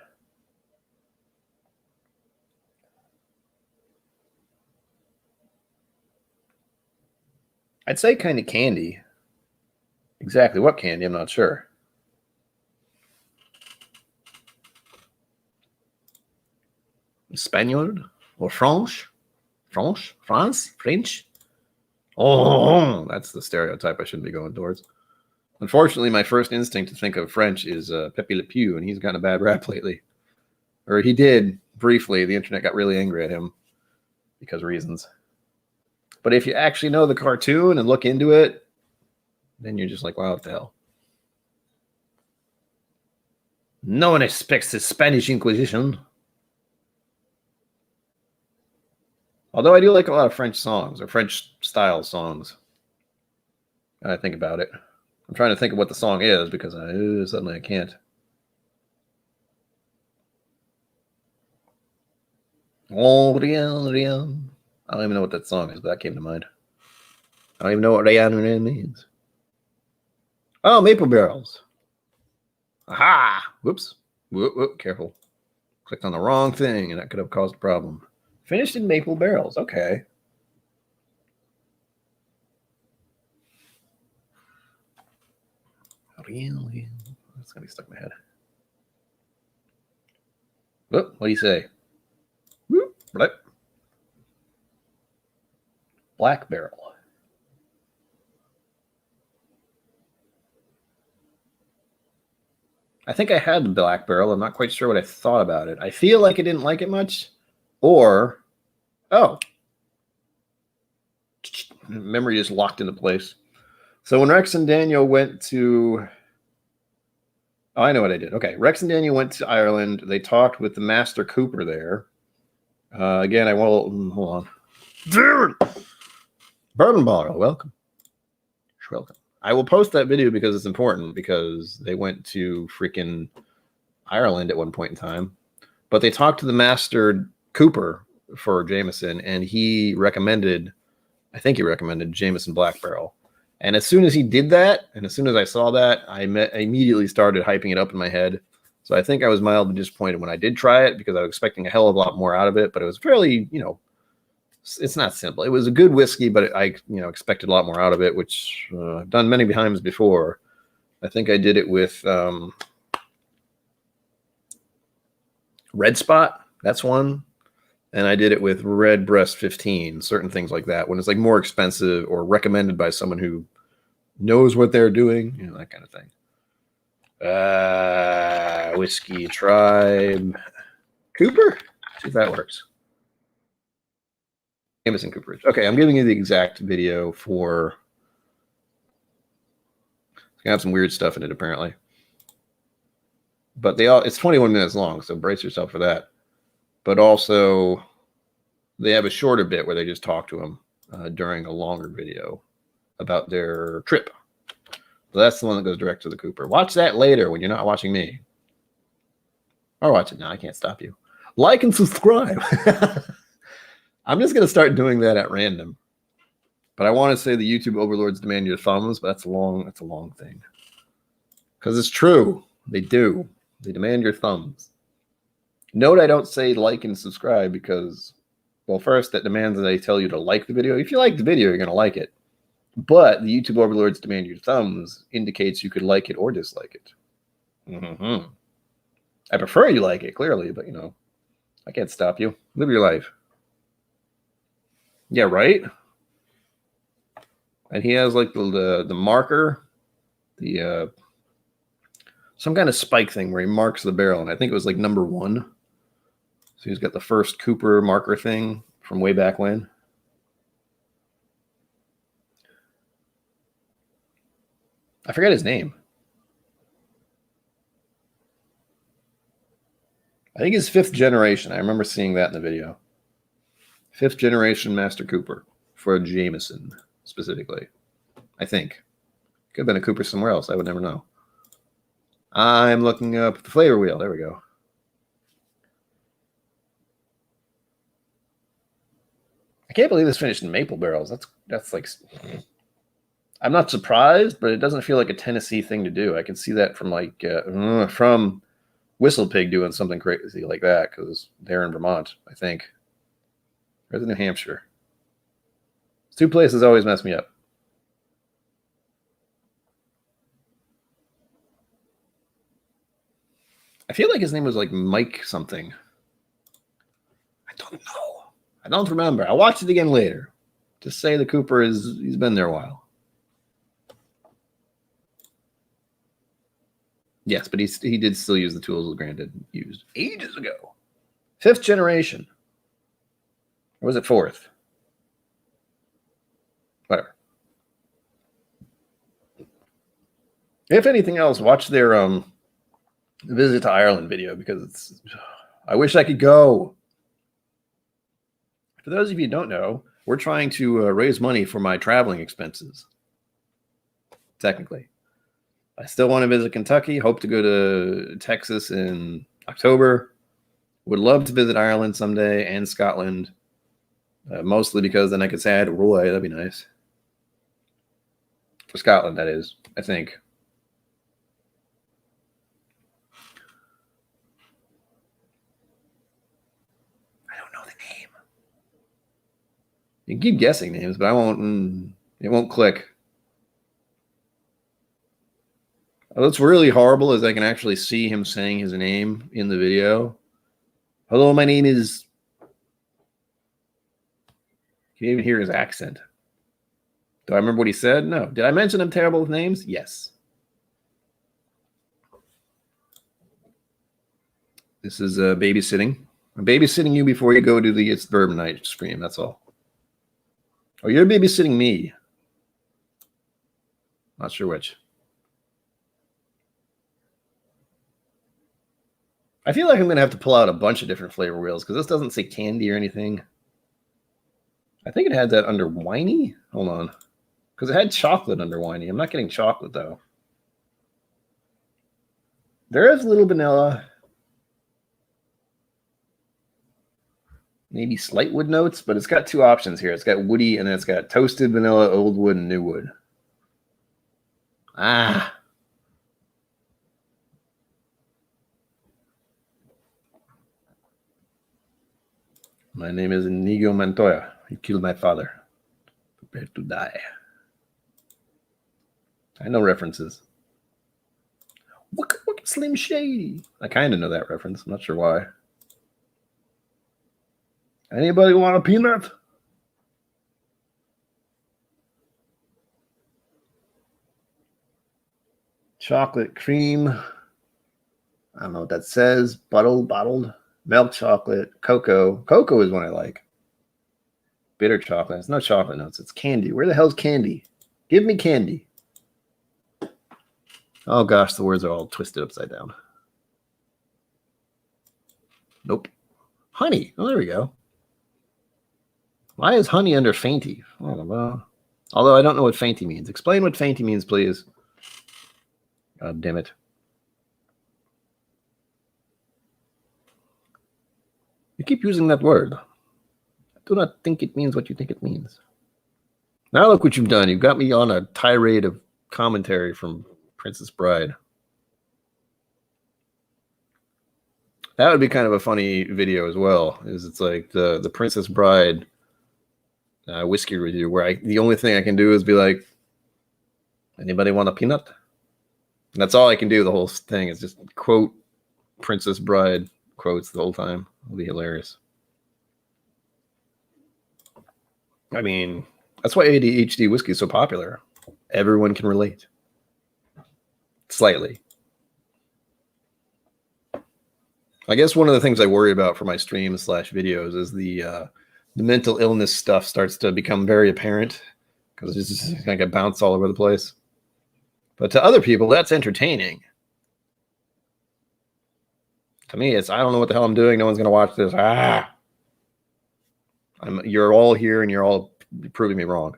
I'd say kind of candy. Exactly what candy, I'm not sure. Spaniard or French? French? Oh, that's the stereotype I shouldn't be going towards. Unfortunately, my first instinct to think of French is Pepe Le Pew, and he's gotten a bad rap lately. Or he did briefly. The internet got really angry at him because of reasons. But if you actually know the cartoon and look into it, then you're just like, wow, what the hell? No one expects the Spanish Inquisition. Although I do like a lot of French songs or French-style songs. I think about it. I'm trying to think of what the song is because suddenly I can't. Oh, rien. I don't even know what that song is, but that came to mind. I don't even know what Rhiannon means. Oh, maple barrels. Aha! Whoops. Whoop, careful. Clicked on the wrong thing, and that could have caused a problem. Finished in maple barrels. Okay. That's going to be stuck in my head. Whoop, what do you say? Whoop, blip. Black barrel. I think I had the black barrel. I'm not quite sure what I thought about it. I feel like I didn't like it much. Or, oh, memory just locked into place. So when Rex and Daniel went to, oh, I know what I did. Okay, Rex and Daniel went to Ireland. They talked with the Master Cooper there. Again, I will, hold on. Dude! Bourbon Baller, welcome. Welcome. I will post that video because it's important, because they went to freaking Ireland at one point in time. But they talked to the Master Cooper for Jameson, and he recommended, I think he recommended Jameson Black Barrel. And as soon as he did that, and as soon as I saw that, I immediately started hyping it up in my head. So I think I was mildly disappointed when I did try it, because I was expecting a hell of a lot more out of it. But it was fairly, you know, it's not simple. It was a good whiskey, but I, you know, expected a lot more out of it, which I've done many times before. I think I did it with Red Spot. That's one. And I did it with Red Breast 15, certain things like that, when it's like more expensive or recommended by someone who knows what they're doing, you know, that kind of thing. Whiskey Tribe. Cooper? See if that works. Jameson Cooperage. Okay, I'm giving you the exact video for. It's gonna have some weird stuff in it apparently, but it's 21 minutes long, so brace yourself for that. But also, they have a shorter bit where they just talk to him during a longer video about their trip. So that's the one that goes direct to the Cooper. Watch that later when you're not watching me, or watch it now. I can't stop you. Like and subscribe. I'm just going to start doing that at random. But I want to say the YouTube overlords demand your thumbs, but that's a long thing. Because it's true. They do. They demand your thumbs. Note I don't say like and subscribe because, well, first, that demands that I tell you to like the video. If you like the video, you're going to like it. But the YouTube overlords demand your thumbs indicates you could like it or dislike it. Mm-hmm. I prefer you like it, clearly, but, you know, I can't stop you. Live your life. Yeah, right? And he has like the marker, the some kind of spike thing where he marks the barrel, and I think it was like number 1. So he's got the first Cooper marker thing from way back when. I forget his name. I think it's 5th generation. I remember seeing that in the video. 5th generation Master Cooper for Jameson specifically. I think. Could have been a Cooper somewhere else. I would never know. I'm looking up the flavor wheel. There we go. I can't believe this finished in maple barrels. That's like, I'm not surprised, but it doesn't feel like a Tennessee thing to do. I can see that from like from Whistle Pig doing something crazy like that, because they're in Vermont, I think. Or is it New Hampshire? 2 places always mess me up. I feel like his name was like Mike something. I don't know. I don't remember. I'll watch it again later. Just say the Cooper he's been there a while. Yes, but he did still use the tools that Grant used ages ago. 5th generation. Or was it 4th? Whatever. If anything else, watch their visit to Ireland video, because I wish I could go. For those of you who don't know, we're trying to raise money for my traveling expenses. Technically. I still want to visit Kentucky. Hope to go to Texas in October. Would love to visit Ireland someday and Scotland. Mostly because then I could say hi to Roy. That'd be nice. For Scotland, that is, I think. I don't know the name. You can keep guessing names, but I won't. It won't click. What's really horrible is I can actually see him saying his name in the video. Hello, my name is. You can even hear his accent. Do I remember what he said? No. Did I mention I'm terrible with names? Yes. This is babysitting. I'm babysitting you before you go to the It's Bourbon Night stream. That's all. Oh, you're babysitting me. Not sure which. I feel like I'm going to have to pull out a bunch of different flavor wheels because this doesn't say candy or anything. I think it had that under winey. Hold on. Because it had chocolate under winey. I'm not getting chocolate, though. There is a little vanilla. Maybe slight wood notes, but it's got two options here. It's got woody, and then it's got toasted vanilla, old wood, and new wood. Ah. My name is Inigo Montoya. You killed my father. Prepare to die. I know references. What Slim Shady? I kind of know that reference. I'm not sure why. Anybody want a peanut? Chocolate cream. I don't know what that says. Bottled. Milk chocolate. Cocoa. Cocoa is one I like. Bitter chocolate. It's no chocolate notes. It's candy. Where the hell's candy? Give me candy. Oh gosh, the words are all twisted upside down. Nope. Honey. Oh, there we go. Why is honey under fainty? I don't know. Although I don't know what fainty means. Explain what fainty means, please. God damn it. You keep using that word. I do not think it means what you think it means. Now look what you've done. You've got me on a tirade of commentary from Princess Bride. That would be kind of a funny video as well. It's like the Princess Bride whiskey review where the only thing I can do is be like, anybody want a peanut? And that's all I can do the whole thing is just quote Princess Bride quotes the whole time. It'll be hilarious. I mean, that's why ADHD whiskey is so popular. Everyone can relate. Slightly. I guess one of the things I worry about for my streams / videos is the mental illness stuff starts to become very apparent because it's just going to bounce all over the place. But to other people, that's entertaining. To me, it's I don't know what the hell I'm doing. No one's going to watch this. You're all here and you're all proving me wrong.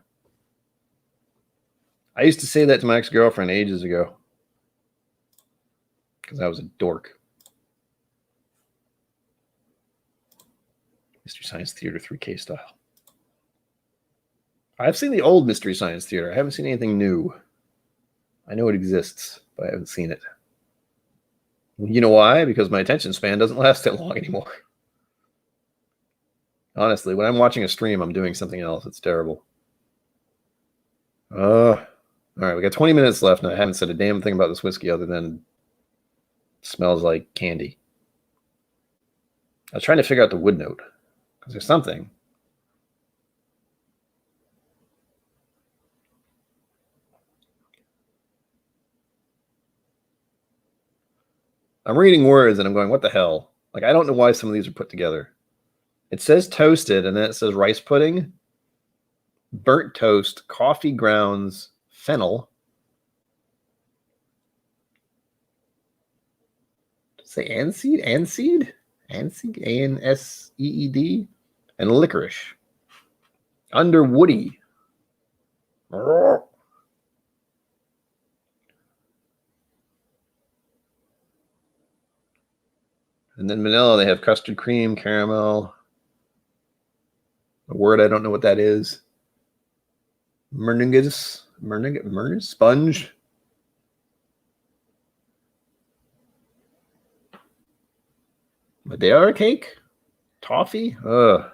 I used to say that to my ex-girlfriend ages ago because I was a dork. Mystery Science Theater 3K style. I've seen the old Mystery Science Theater. I haven't seen anything new. I know it exists, but I haven't seen it. You know why? Because my attention span doesn't last that long anymore. Honestly, when I'm watching a stream, I'm doing something else. It's terrible. All right, we got 20 minutes left, and I haven't said a damn thing about this whiskey other than it smells like candy. I was trying to figure out the wood note because there's something. I'm reading words and I'm going, what the hell? Like, I don't know why some of these are put together. It says toasted and then it says rice pudding, burnt toast, coffee grounds, fennel. Does it say anseed? Anseed? Anseed? A-N-S-E-E-D? And licorice. Under woody. And then vanilla, they have custard cream, caramel. A word I don't know what that is. Meringues. Minnick, sponge. Madeira cake? Toffee? Ugh.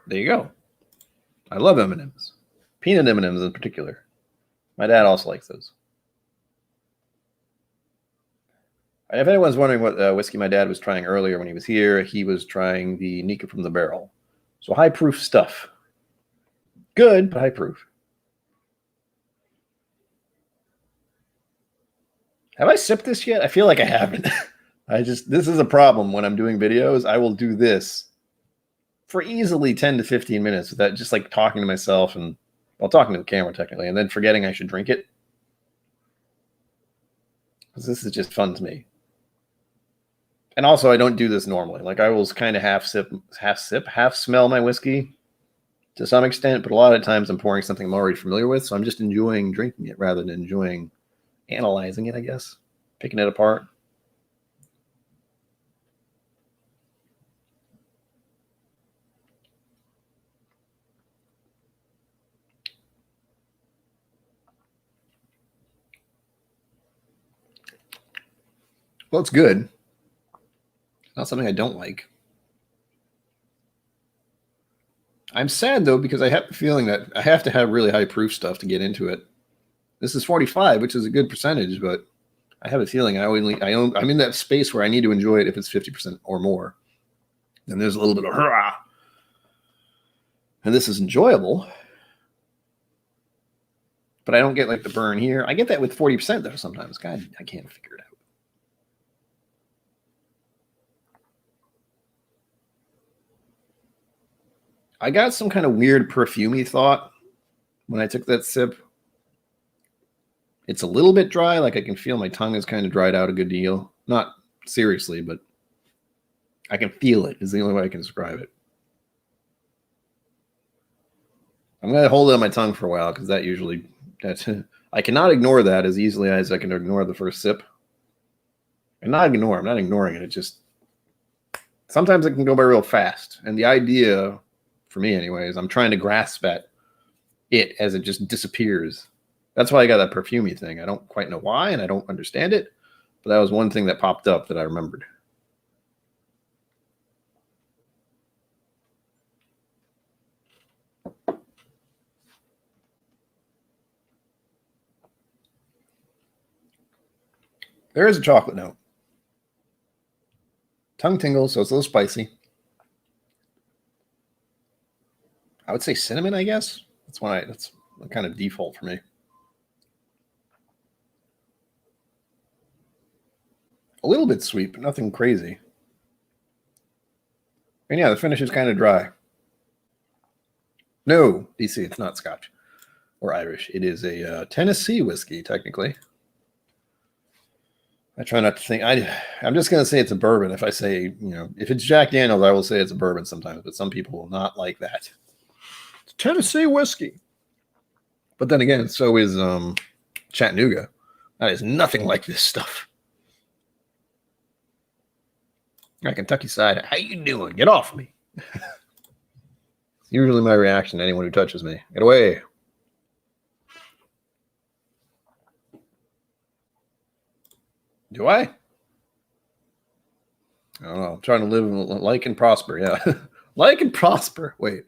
There you go. I love M&Ms. Peanut M&Ms in particular. My dad also likes those. And if anyone's wondering what whiskey my dad was trying earlier when he was here, he was trying the Nika from the barrel. So high proof stuff. Good, but high proof. Have I sipped this yet? I feel like I haven't. This is a problem when I'm doing videos. I will do this for easily 10 to 15 minutes without just like talking to myself and, well, talking to the camera technically, and then forgetting I should drink it. Because this is just fun to me. And also, I don't do this normally. Like, I will kind of half smell my whiskey to some extent, but a lot of times I'm pouring something I'm already familiar with, so I'm just enjoying drinking it rather than enjoying analyzing it, I guess, picking it apart. Well, it's good. Not something I don't like. I'm sad, though, because I have the feeling that I have to have really high proof stuff to get into it. This is 45, which is a good percentage, but I have a feeling I'm in that space where I need to enjoy it if it's 50% or more. And there's a little bit of hurrah. And this is enjoyable. But I don't get like the burn here. I get that with 40% though sometimes. God, I can't figure it out. I got some kind of weird perfumey thought when I took that sip. It's a little bit dry. Like I can feel my tongue is kind of dried out a good deal. Not seriously, but I can feel it is the only way I can describe it. I'm going to hold it on my tongue for a while because I cannot ignore that as easily as I can ignore the first sip. And I'm not ignoring it. It just, sometimes it can go by real fast. And the idea, for me anyways, I'm trying to grasp at it as it just disappears. That's why I got that perfumey thing. I don't quite know why, and I don't understand it. But that was one thing that popped up that I remembered. There is a chocolate note. Tongue tingles, so it's a little spicy. I would say cinnamon, I guess. That's kind of default for me. A little bit sweet, but nothing crazy. And yeah, the finish is kind of dry. No, DC, it's not Scotch or Irish. It is a Tennessee whiskey, technically. I try not to think. I'm just going to say it's a bourbon. If I say, if it's Jack Daniels, I will say it's a bourbon sometimes, but some people will not like that. It's Tennessee whiskey. But then again, so is Chattanooga. That is nothing like this stuff. Kentucky side, how you doing? Get off me. It's usually my reaction to anyone who touches me. Get away. Do I? I don't know. I'm trying to live like and prosper. Yeah. Like and prosper. Wait.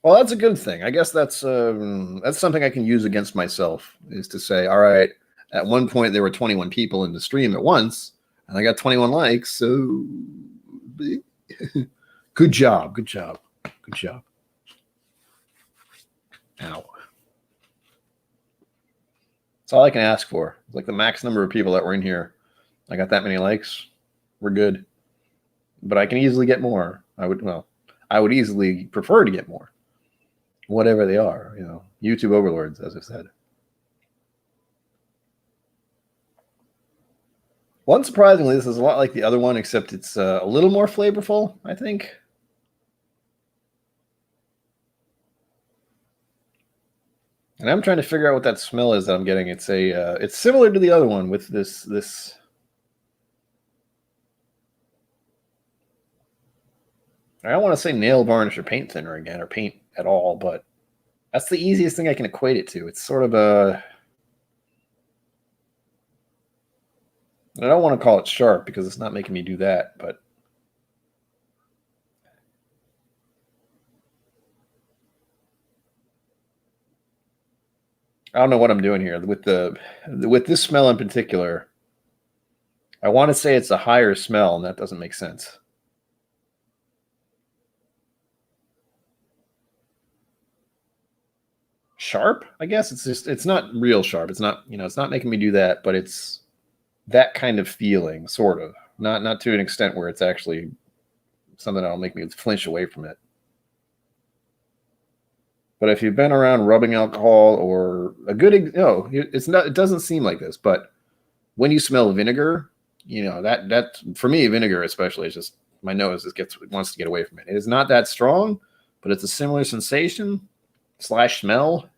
Well, that's a good thing. I guess that's something I can use against myself, is to say, all right, at one point there were 21 people in the stream at once, and I got 21 likes, so good job. Good job. Good job. Ow. That's all I can ask for. It's like the max number of people that were in here. I got that many likes. We're good. But I can easily get more. I would easily prefer to get more. Whatever they are, YouTube overlords, as I've said. Well, unsurprisingly, this is a lot like the other one, except it's a little more flavorful, I think. And I'm trying to figure out what that smell is that I'm getting. It's similar to the other one with this. I don't want to say nail varnish or paint thinner again, or paint at all, but that's the easiest thing I can equate it to. It's sort of a... I don't want to call it sharp because it's not making me do that, but I don't know what I'm doing here with this smell in particular. I want to say it's a higher smell, and that doesn't make sense. Sharp, I guess. It's not real sharp. It's not, it's not making me do that, but it's that kind of feeling, sort of. Not to an extent where it's actually something that'll make me flinch away from it. But if you've been around rubbing alcohol or a good, it's not. It doesn't seem like this, but when you smell vinegar, that for me, vinegar especially is just my nose wants to get away from it. It is not that strong, but it's a similar sensation / smell.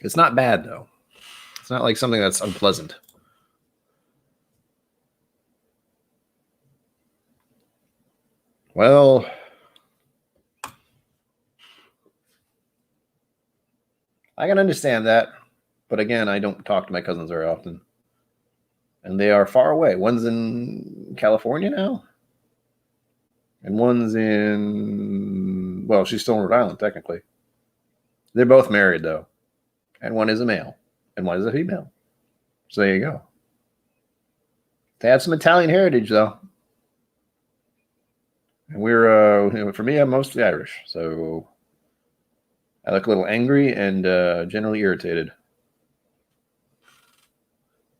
It's not bad though. It's not like something that's unpleasant. Well, I can understand that, but again, I don't talk to my cousins very often, and they are far away. One's in California now, and one's in, well, she's still in Rhode Island technically. They're both married though, and one is a male, and one is a female. So there you go. They have some Italian heritage though, and we're for me, I'm mostly Irish, so I look a little angry and generally irritated.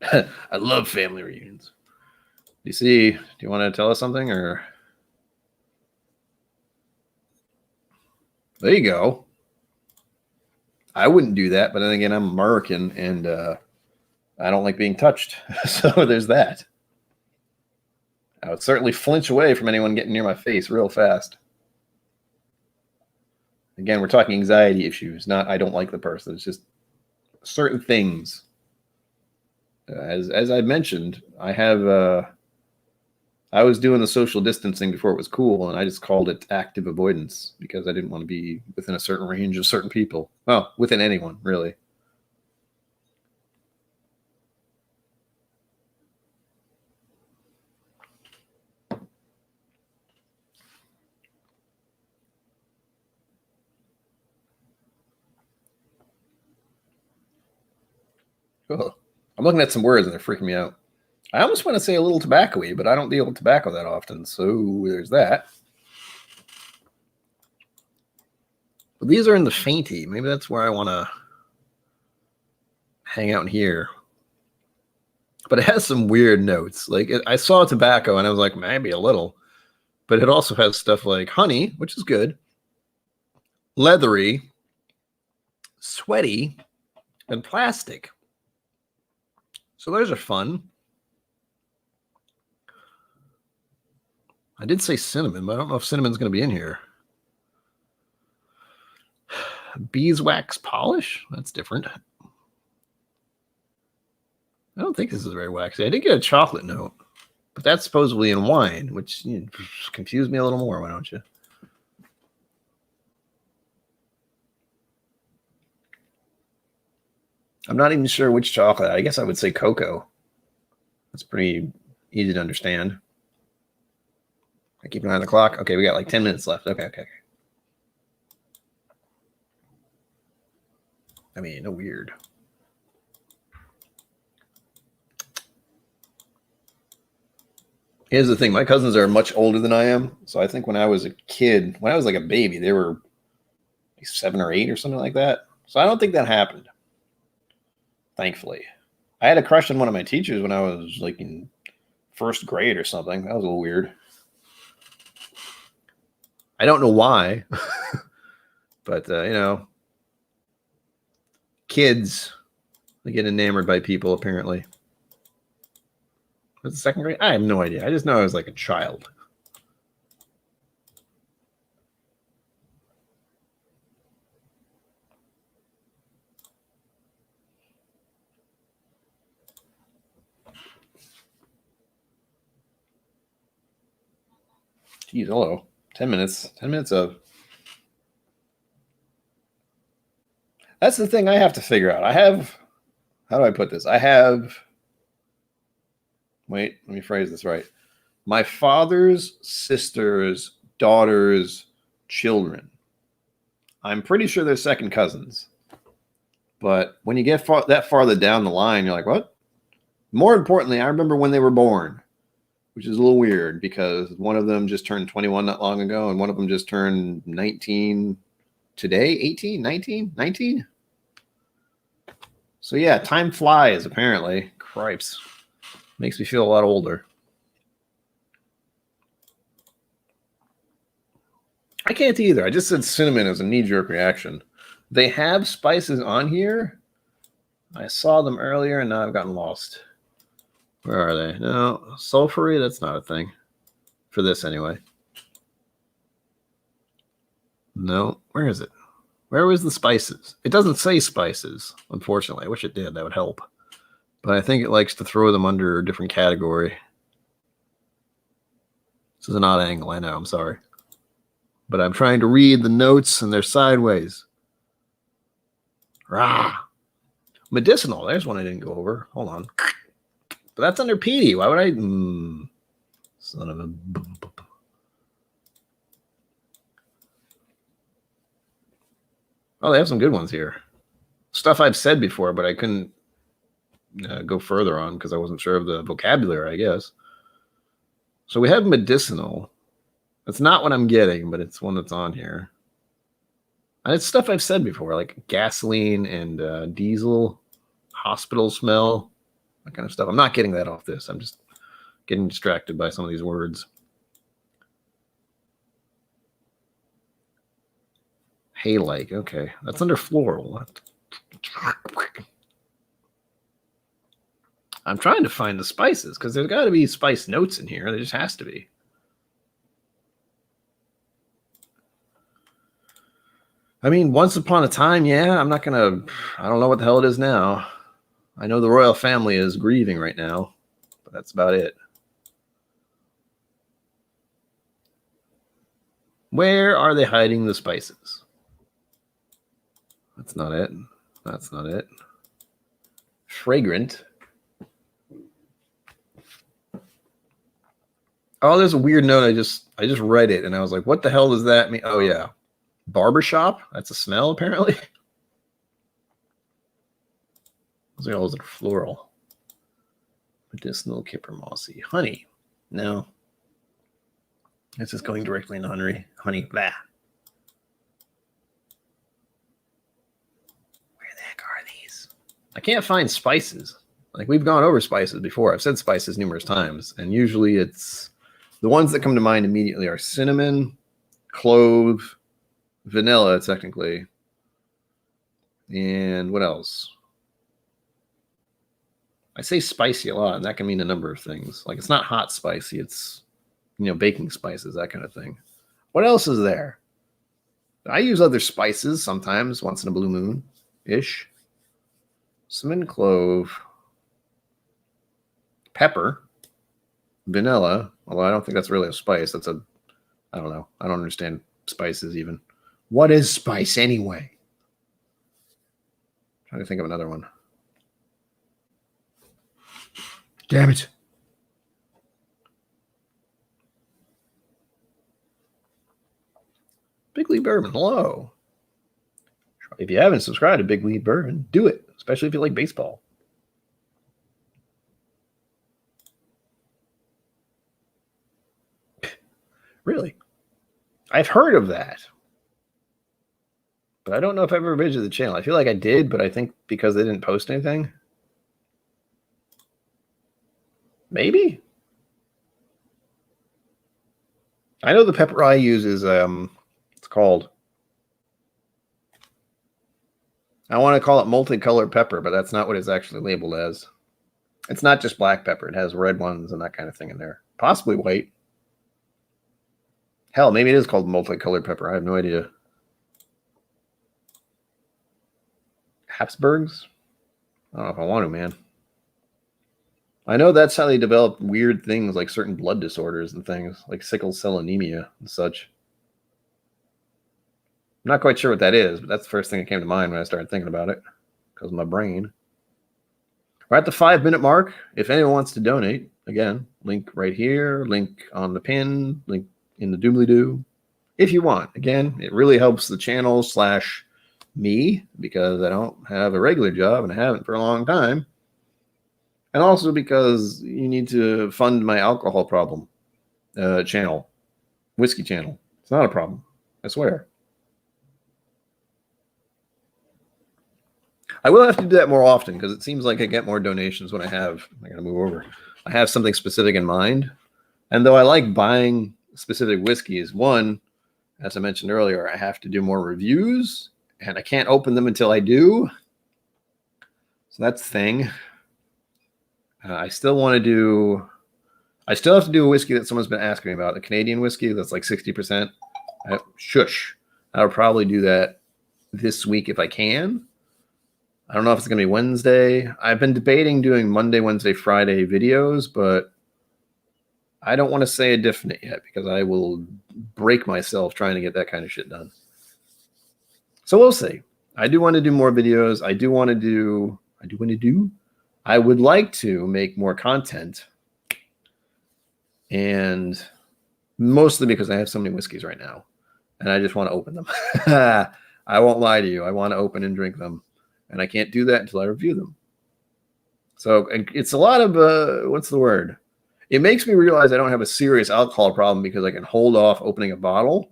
I love family reunions. Do you want to tell us something, or? There you go. I wouldn't do that, but then again, I'm American and I don't like being touched. So there's that. I would certainly flinch away from anyone getting near my face real fast. Again, we're talking anxiety issues, not I don't like the person. It's just certain things. As I mentioned, I was doing the social distancing before it was cool, and I just called it active avoidance because I didn't want to be within a certain range of certain people. Well, within anyone, really. Oh, I'm looking at some words and they're freaking me out. I almost want to say a little tobacco-y, but I don't deal with tobacco that often, so there's that. But these are in the fainty. Maybe that's where I want to hang out in here. But it has some weird notes. Like I saw tobacco and I was like, maybe a little. But it also has stuff like honey, which is good, leathery, sweaty, and plastic. So those are fun. I did say cinnamon, but I don't know if cinnamon's going to be in here. Beeswax polish? That's different. I don't think this is very waxy. I did get a chocolate note, but that's supposedly in wine, which confused me a little more. Why don't you? I'm not even sure which chocolate. I guess I would say cocoa. That's pretty easy to understand. I keep an eye on the clock. Okay, we got like 10 minutes left. Okay. I mean, no weird. Here's the thing. My cousins are much older than I am. So I think when I was a kid, when I was like a baby, they were like 7 or 8 or something like that. So I don't think that happened. Thankfully. I had a crush on one of my teachers when I was like in first grade or something. That was a little weird. I don't know why. But, kids, they get enamored by people, apparently. Was it second grade? I have no idea. I just know I was like a child. Jeez, hello. 10 minutes. 10 minutes of. That's the thing I have to figure out. I have. How do I put this? I have. Wait, let me phrase this right. My father's sister's daughter's children. I'm pretty sure they're second cousins. But when you get that farther down the line, you're like, what? More importantly, I remember when they were born, which is a little weird because one of them just turned 21 not long ago, and one of them just turned 19 today, 18, 19, 19. So yeah, time flies, apparently. Cripes. Makes me feel a lot older. I can't either. I just said cinnamon as a knee-jerk reaction. They have spices on here. I saw them earlier, and now I've gotten lost. Where are they? No, sulfury, that's not a thing. For this, anyway. No, where is it? Where was the spices? It doesn't say spices, unfortunately. I wish it did. That would help. But I think it likes to throw them under a different category. This is an odd angle, I know. I'm sorry. But I'm trying to read the notes, and they're sideways. Rah! Medicinal. There's one I didn't go over. Hold on. But that's under PD. Why would I? Son of a... Oh, they have some good ones here. Stuff I've said before, but I couldn't go further on because I wasn't sure of the vocabulary, I guess. So we have medicinal. That's not what I'm getting, but it's one that's on here. And it's stuff I've said before, like gasoline and diesel, hospital smell, that kind of stuff. I'm not getting that off this. I'm just getting distracted by some of these words. Hay-like, okay. That's under floral. I'm trying to find the spices because there's got to be spice notes in here. There just has to be. I mean, once upon a time, yeah, I'm not going to, I don't know what the hell it is now. I know the royal family is grieving right now, but that's about it. Where are they hiding the spices? That's not it. That's not it. Fragrant. Oh, there's a weird note. I just read it and I was like, what the hell does that mean? Oh yeah. Barbershop? That's a smell, apparently. Those are all floral. Medicinal, kipper, mossy. Honey. No. It's just going directly into honey. Honey. Blah. Where the heck are these? I can't find spices. Like, we've gone over spices before. I've said spices numerous times. And usually it's the ones that come to mind immediately are cinnamon, clove, vanilla, technically. And what else? I say spicy a lot, and that can mean a number of things. Like, it's not hot spicy. It's, baking spices, that kind of thing. What else is there? I use other spices sometimes, once in a blue moon-ish. Cinnamon, clove, pepper, vanilla. Although I don't think that's really a spice. That's a, I don't know. I don't understand spices even. What is spice anyway? I'm trying to think of another one. Damn it. Big League Bourbon, hello. If you haven't subscribed to Big League Bourbon, do it, especially if you like baseball. Really? I've heard of that. But I don't know if I've ever visited the channel. I feel like I did, but I think because they didn't post anything. Maybe. I know the pepper I use is, it's called, I want to call it multicolored pepper, but that's not what it's actually labeled as. It's not just black pepper. It has red ones and that kind of thing in there. Possibly white. Hell, maybe it is called multicolored pepper. I have no idea. Habsburgs? I don't know if I want to, man. I know that's how they develop weird things like certain blood disorders and things like sickle cell anemia and such. I'm not quite sure what that is, but that's the first thing that came to mind when I started thinking about it because of my brain. We're at the 5-minute mark. If anyone wants to donate, again, link right here, link on the pin, link in the doobly-doo. If you want. Again, it really helps the channel / me because I don't have a regular job and I haven't for a long time. And also because you need to fund my alcohol problem channel, whiskey channel. It's not a problem, I swear. I will have to do that more often because it seems like I get more donations when I got to move over. I have something specific in mind. And though I like buying specific whiskeys, one, as I mentioned earlier, I have to do more reviews and I can't open them until I do. So that's the thing. I still have to do a whiskey that someone's been asking me about, a Canadian whiskey that's like 60%. Shush. I'll probably do that this week if I can. I don't know if it's going to be Wednesday. I've been debating doing Monday, Wednesday, Friday videos, but I don't want to say a definite yet because I will break myself trying to get that kind of shit done. So we'll see. I do want to do more videos. I would like to make more content. And mostly because I have so many whiskeys right now. And I just want to open them. I won't lie to you. I want to open and drink them. And I can't do that until I review them. So it's a lot of, what's the word? It makes me realize I don't have a serious alcohol problem because I can hold off opening a bottle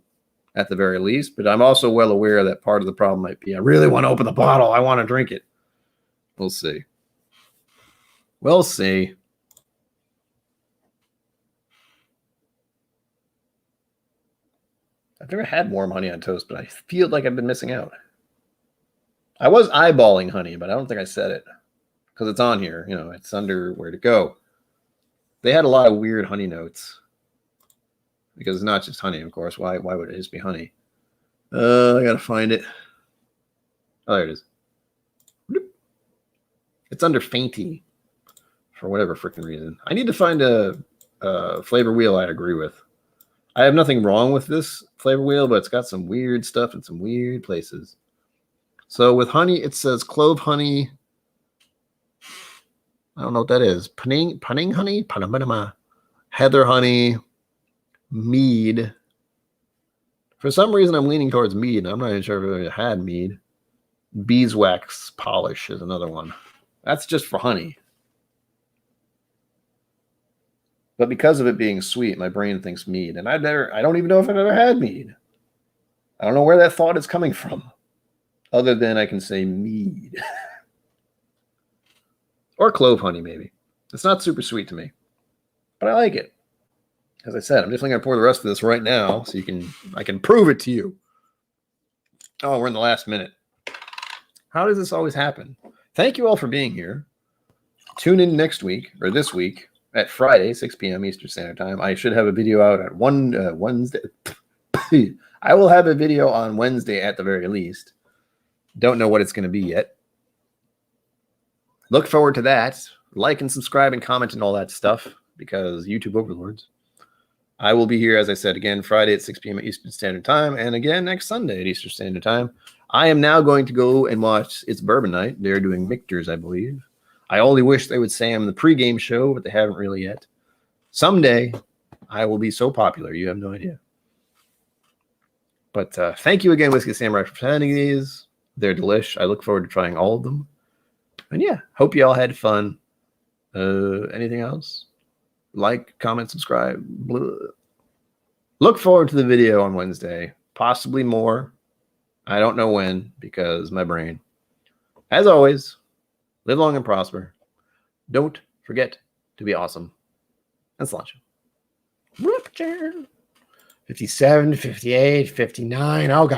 at the very least. But I'm also well aware that part of the problem might be I really want to open the bottle. I want to drink it. We'll see. We'll see. I've never had warm honey on toast, but I feel like I've been missing out. I was eyeballing honey, but I don't think I said it because it's on here. You know, it's under where to go. They had a lot of weird honey notes because it's not just honey, of course. Why would it just be honey? I gotta find it. Oh, there it is. It's under fainty for whatever freaking reason. I need to find a flavor wheel I agree with. I have nothing wrong with this flavor wheel, but it's got some weird stuff in some weird places. So with honey, it says clove honey. I don't know what that is. Punning honey? Panama. Heather honey. Mead. For some reason, I'm leaning towards mead. I'm not even sure if I've ever had mead. Beeswax polish is another one. That's just for honey. But because of it being sweet, my brain thinks mead. And I don't even know if I've ever had mead. I don't know where that thought is coming from. Other than I can say mead. Or clove honey, maybe. It's not super sweet to me. But I like it. As I said, I'm definitely going to pour the rest of this right now so I can prove it to you. Oh, we're in the last minute. How does this always happen? Thank you all for being here. Tune in next week, or this week, at Friday, 6 p.m. Eastern Standard Time. I should have a video out at Wednesday. I will have a video on Wednesday at the very least. Don't know what it's going to be yet. Look forward to that. Like and subscribe and comment and all that stuff because YouTube overlords. I will be here, as I said, again, Friday at 6 p.m. Eastern Standard Time and again next Sunday at Eastern Standard Time. I am now going to go and watch It's Bourbon Night. They're doing Michter's, I believe. I only wish they would say I'm the pregame show, but they haven't really yet. Someday, I will be so popular, you have no idea. But thank you again, Whiskey Samurai, for sending these. They're delish. I look forward to trying all of them. And yeah, hope you all had fun. Anything else? Like, comment, subscribe. Blah. Look forward to the video on Wednesday. Possibly more. I don't know when because my brain. As always, live long and prosper. Don't forget to be awesome. And cilantro. 57, 58, 59. Oh, God.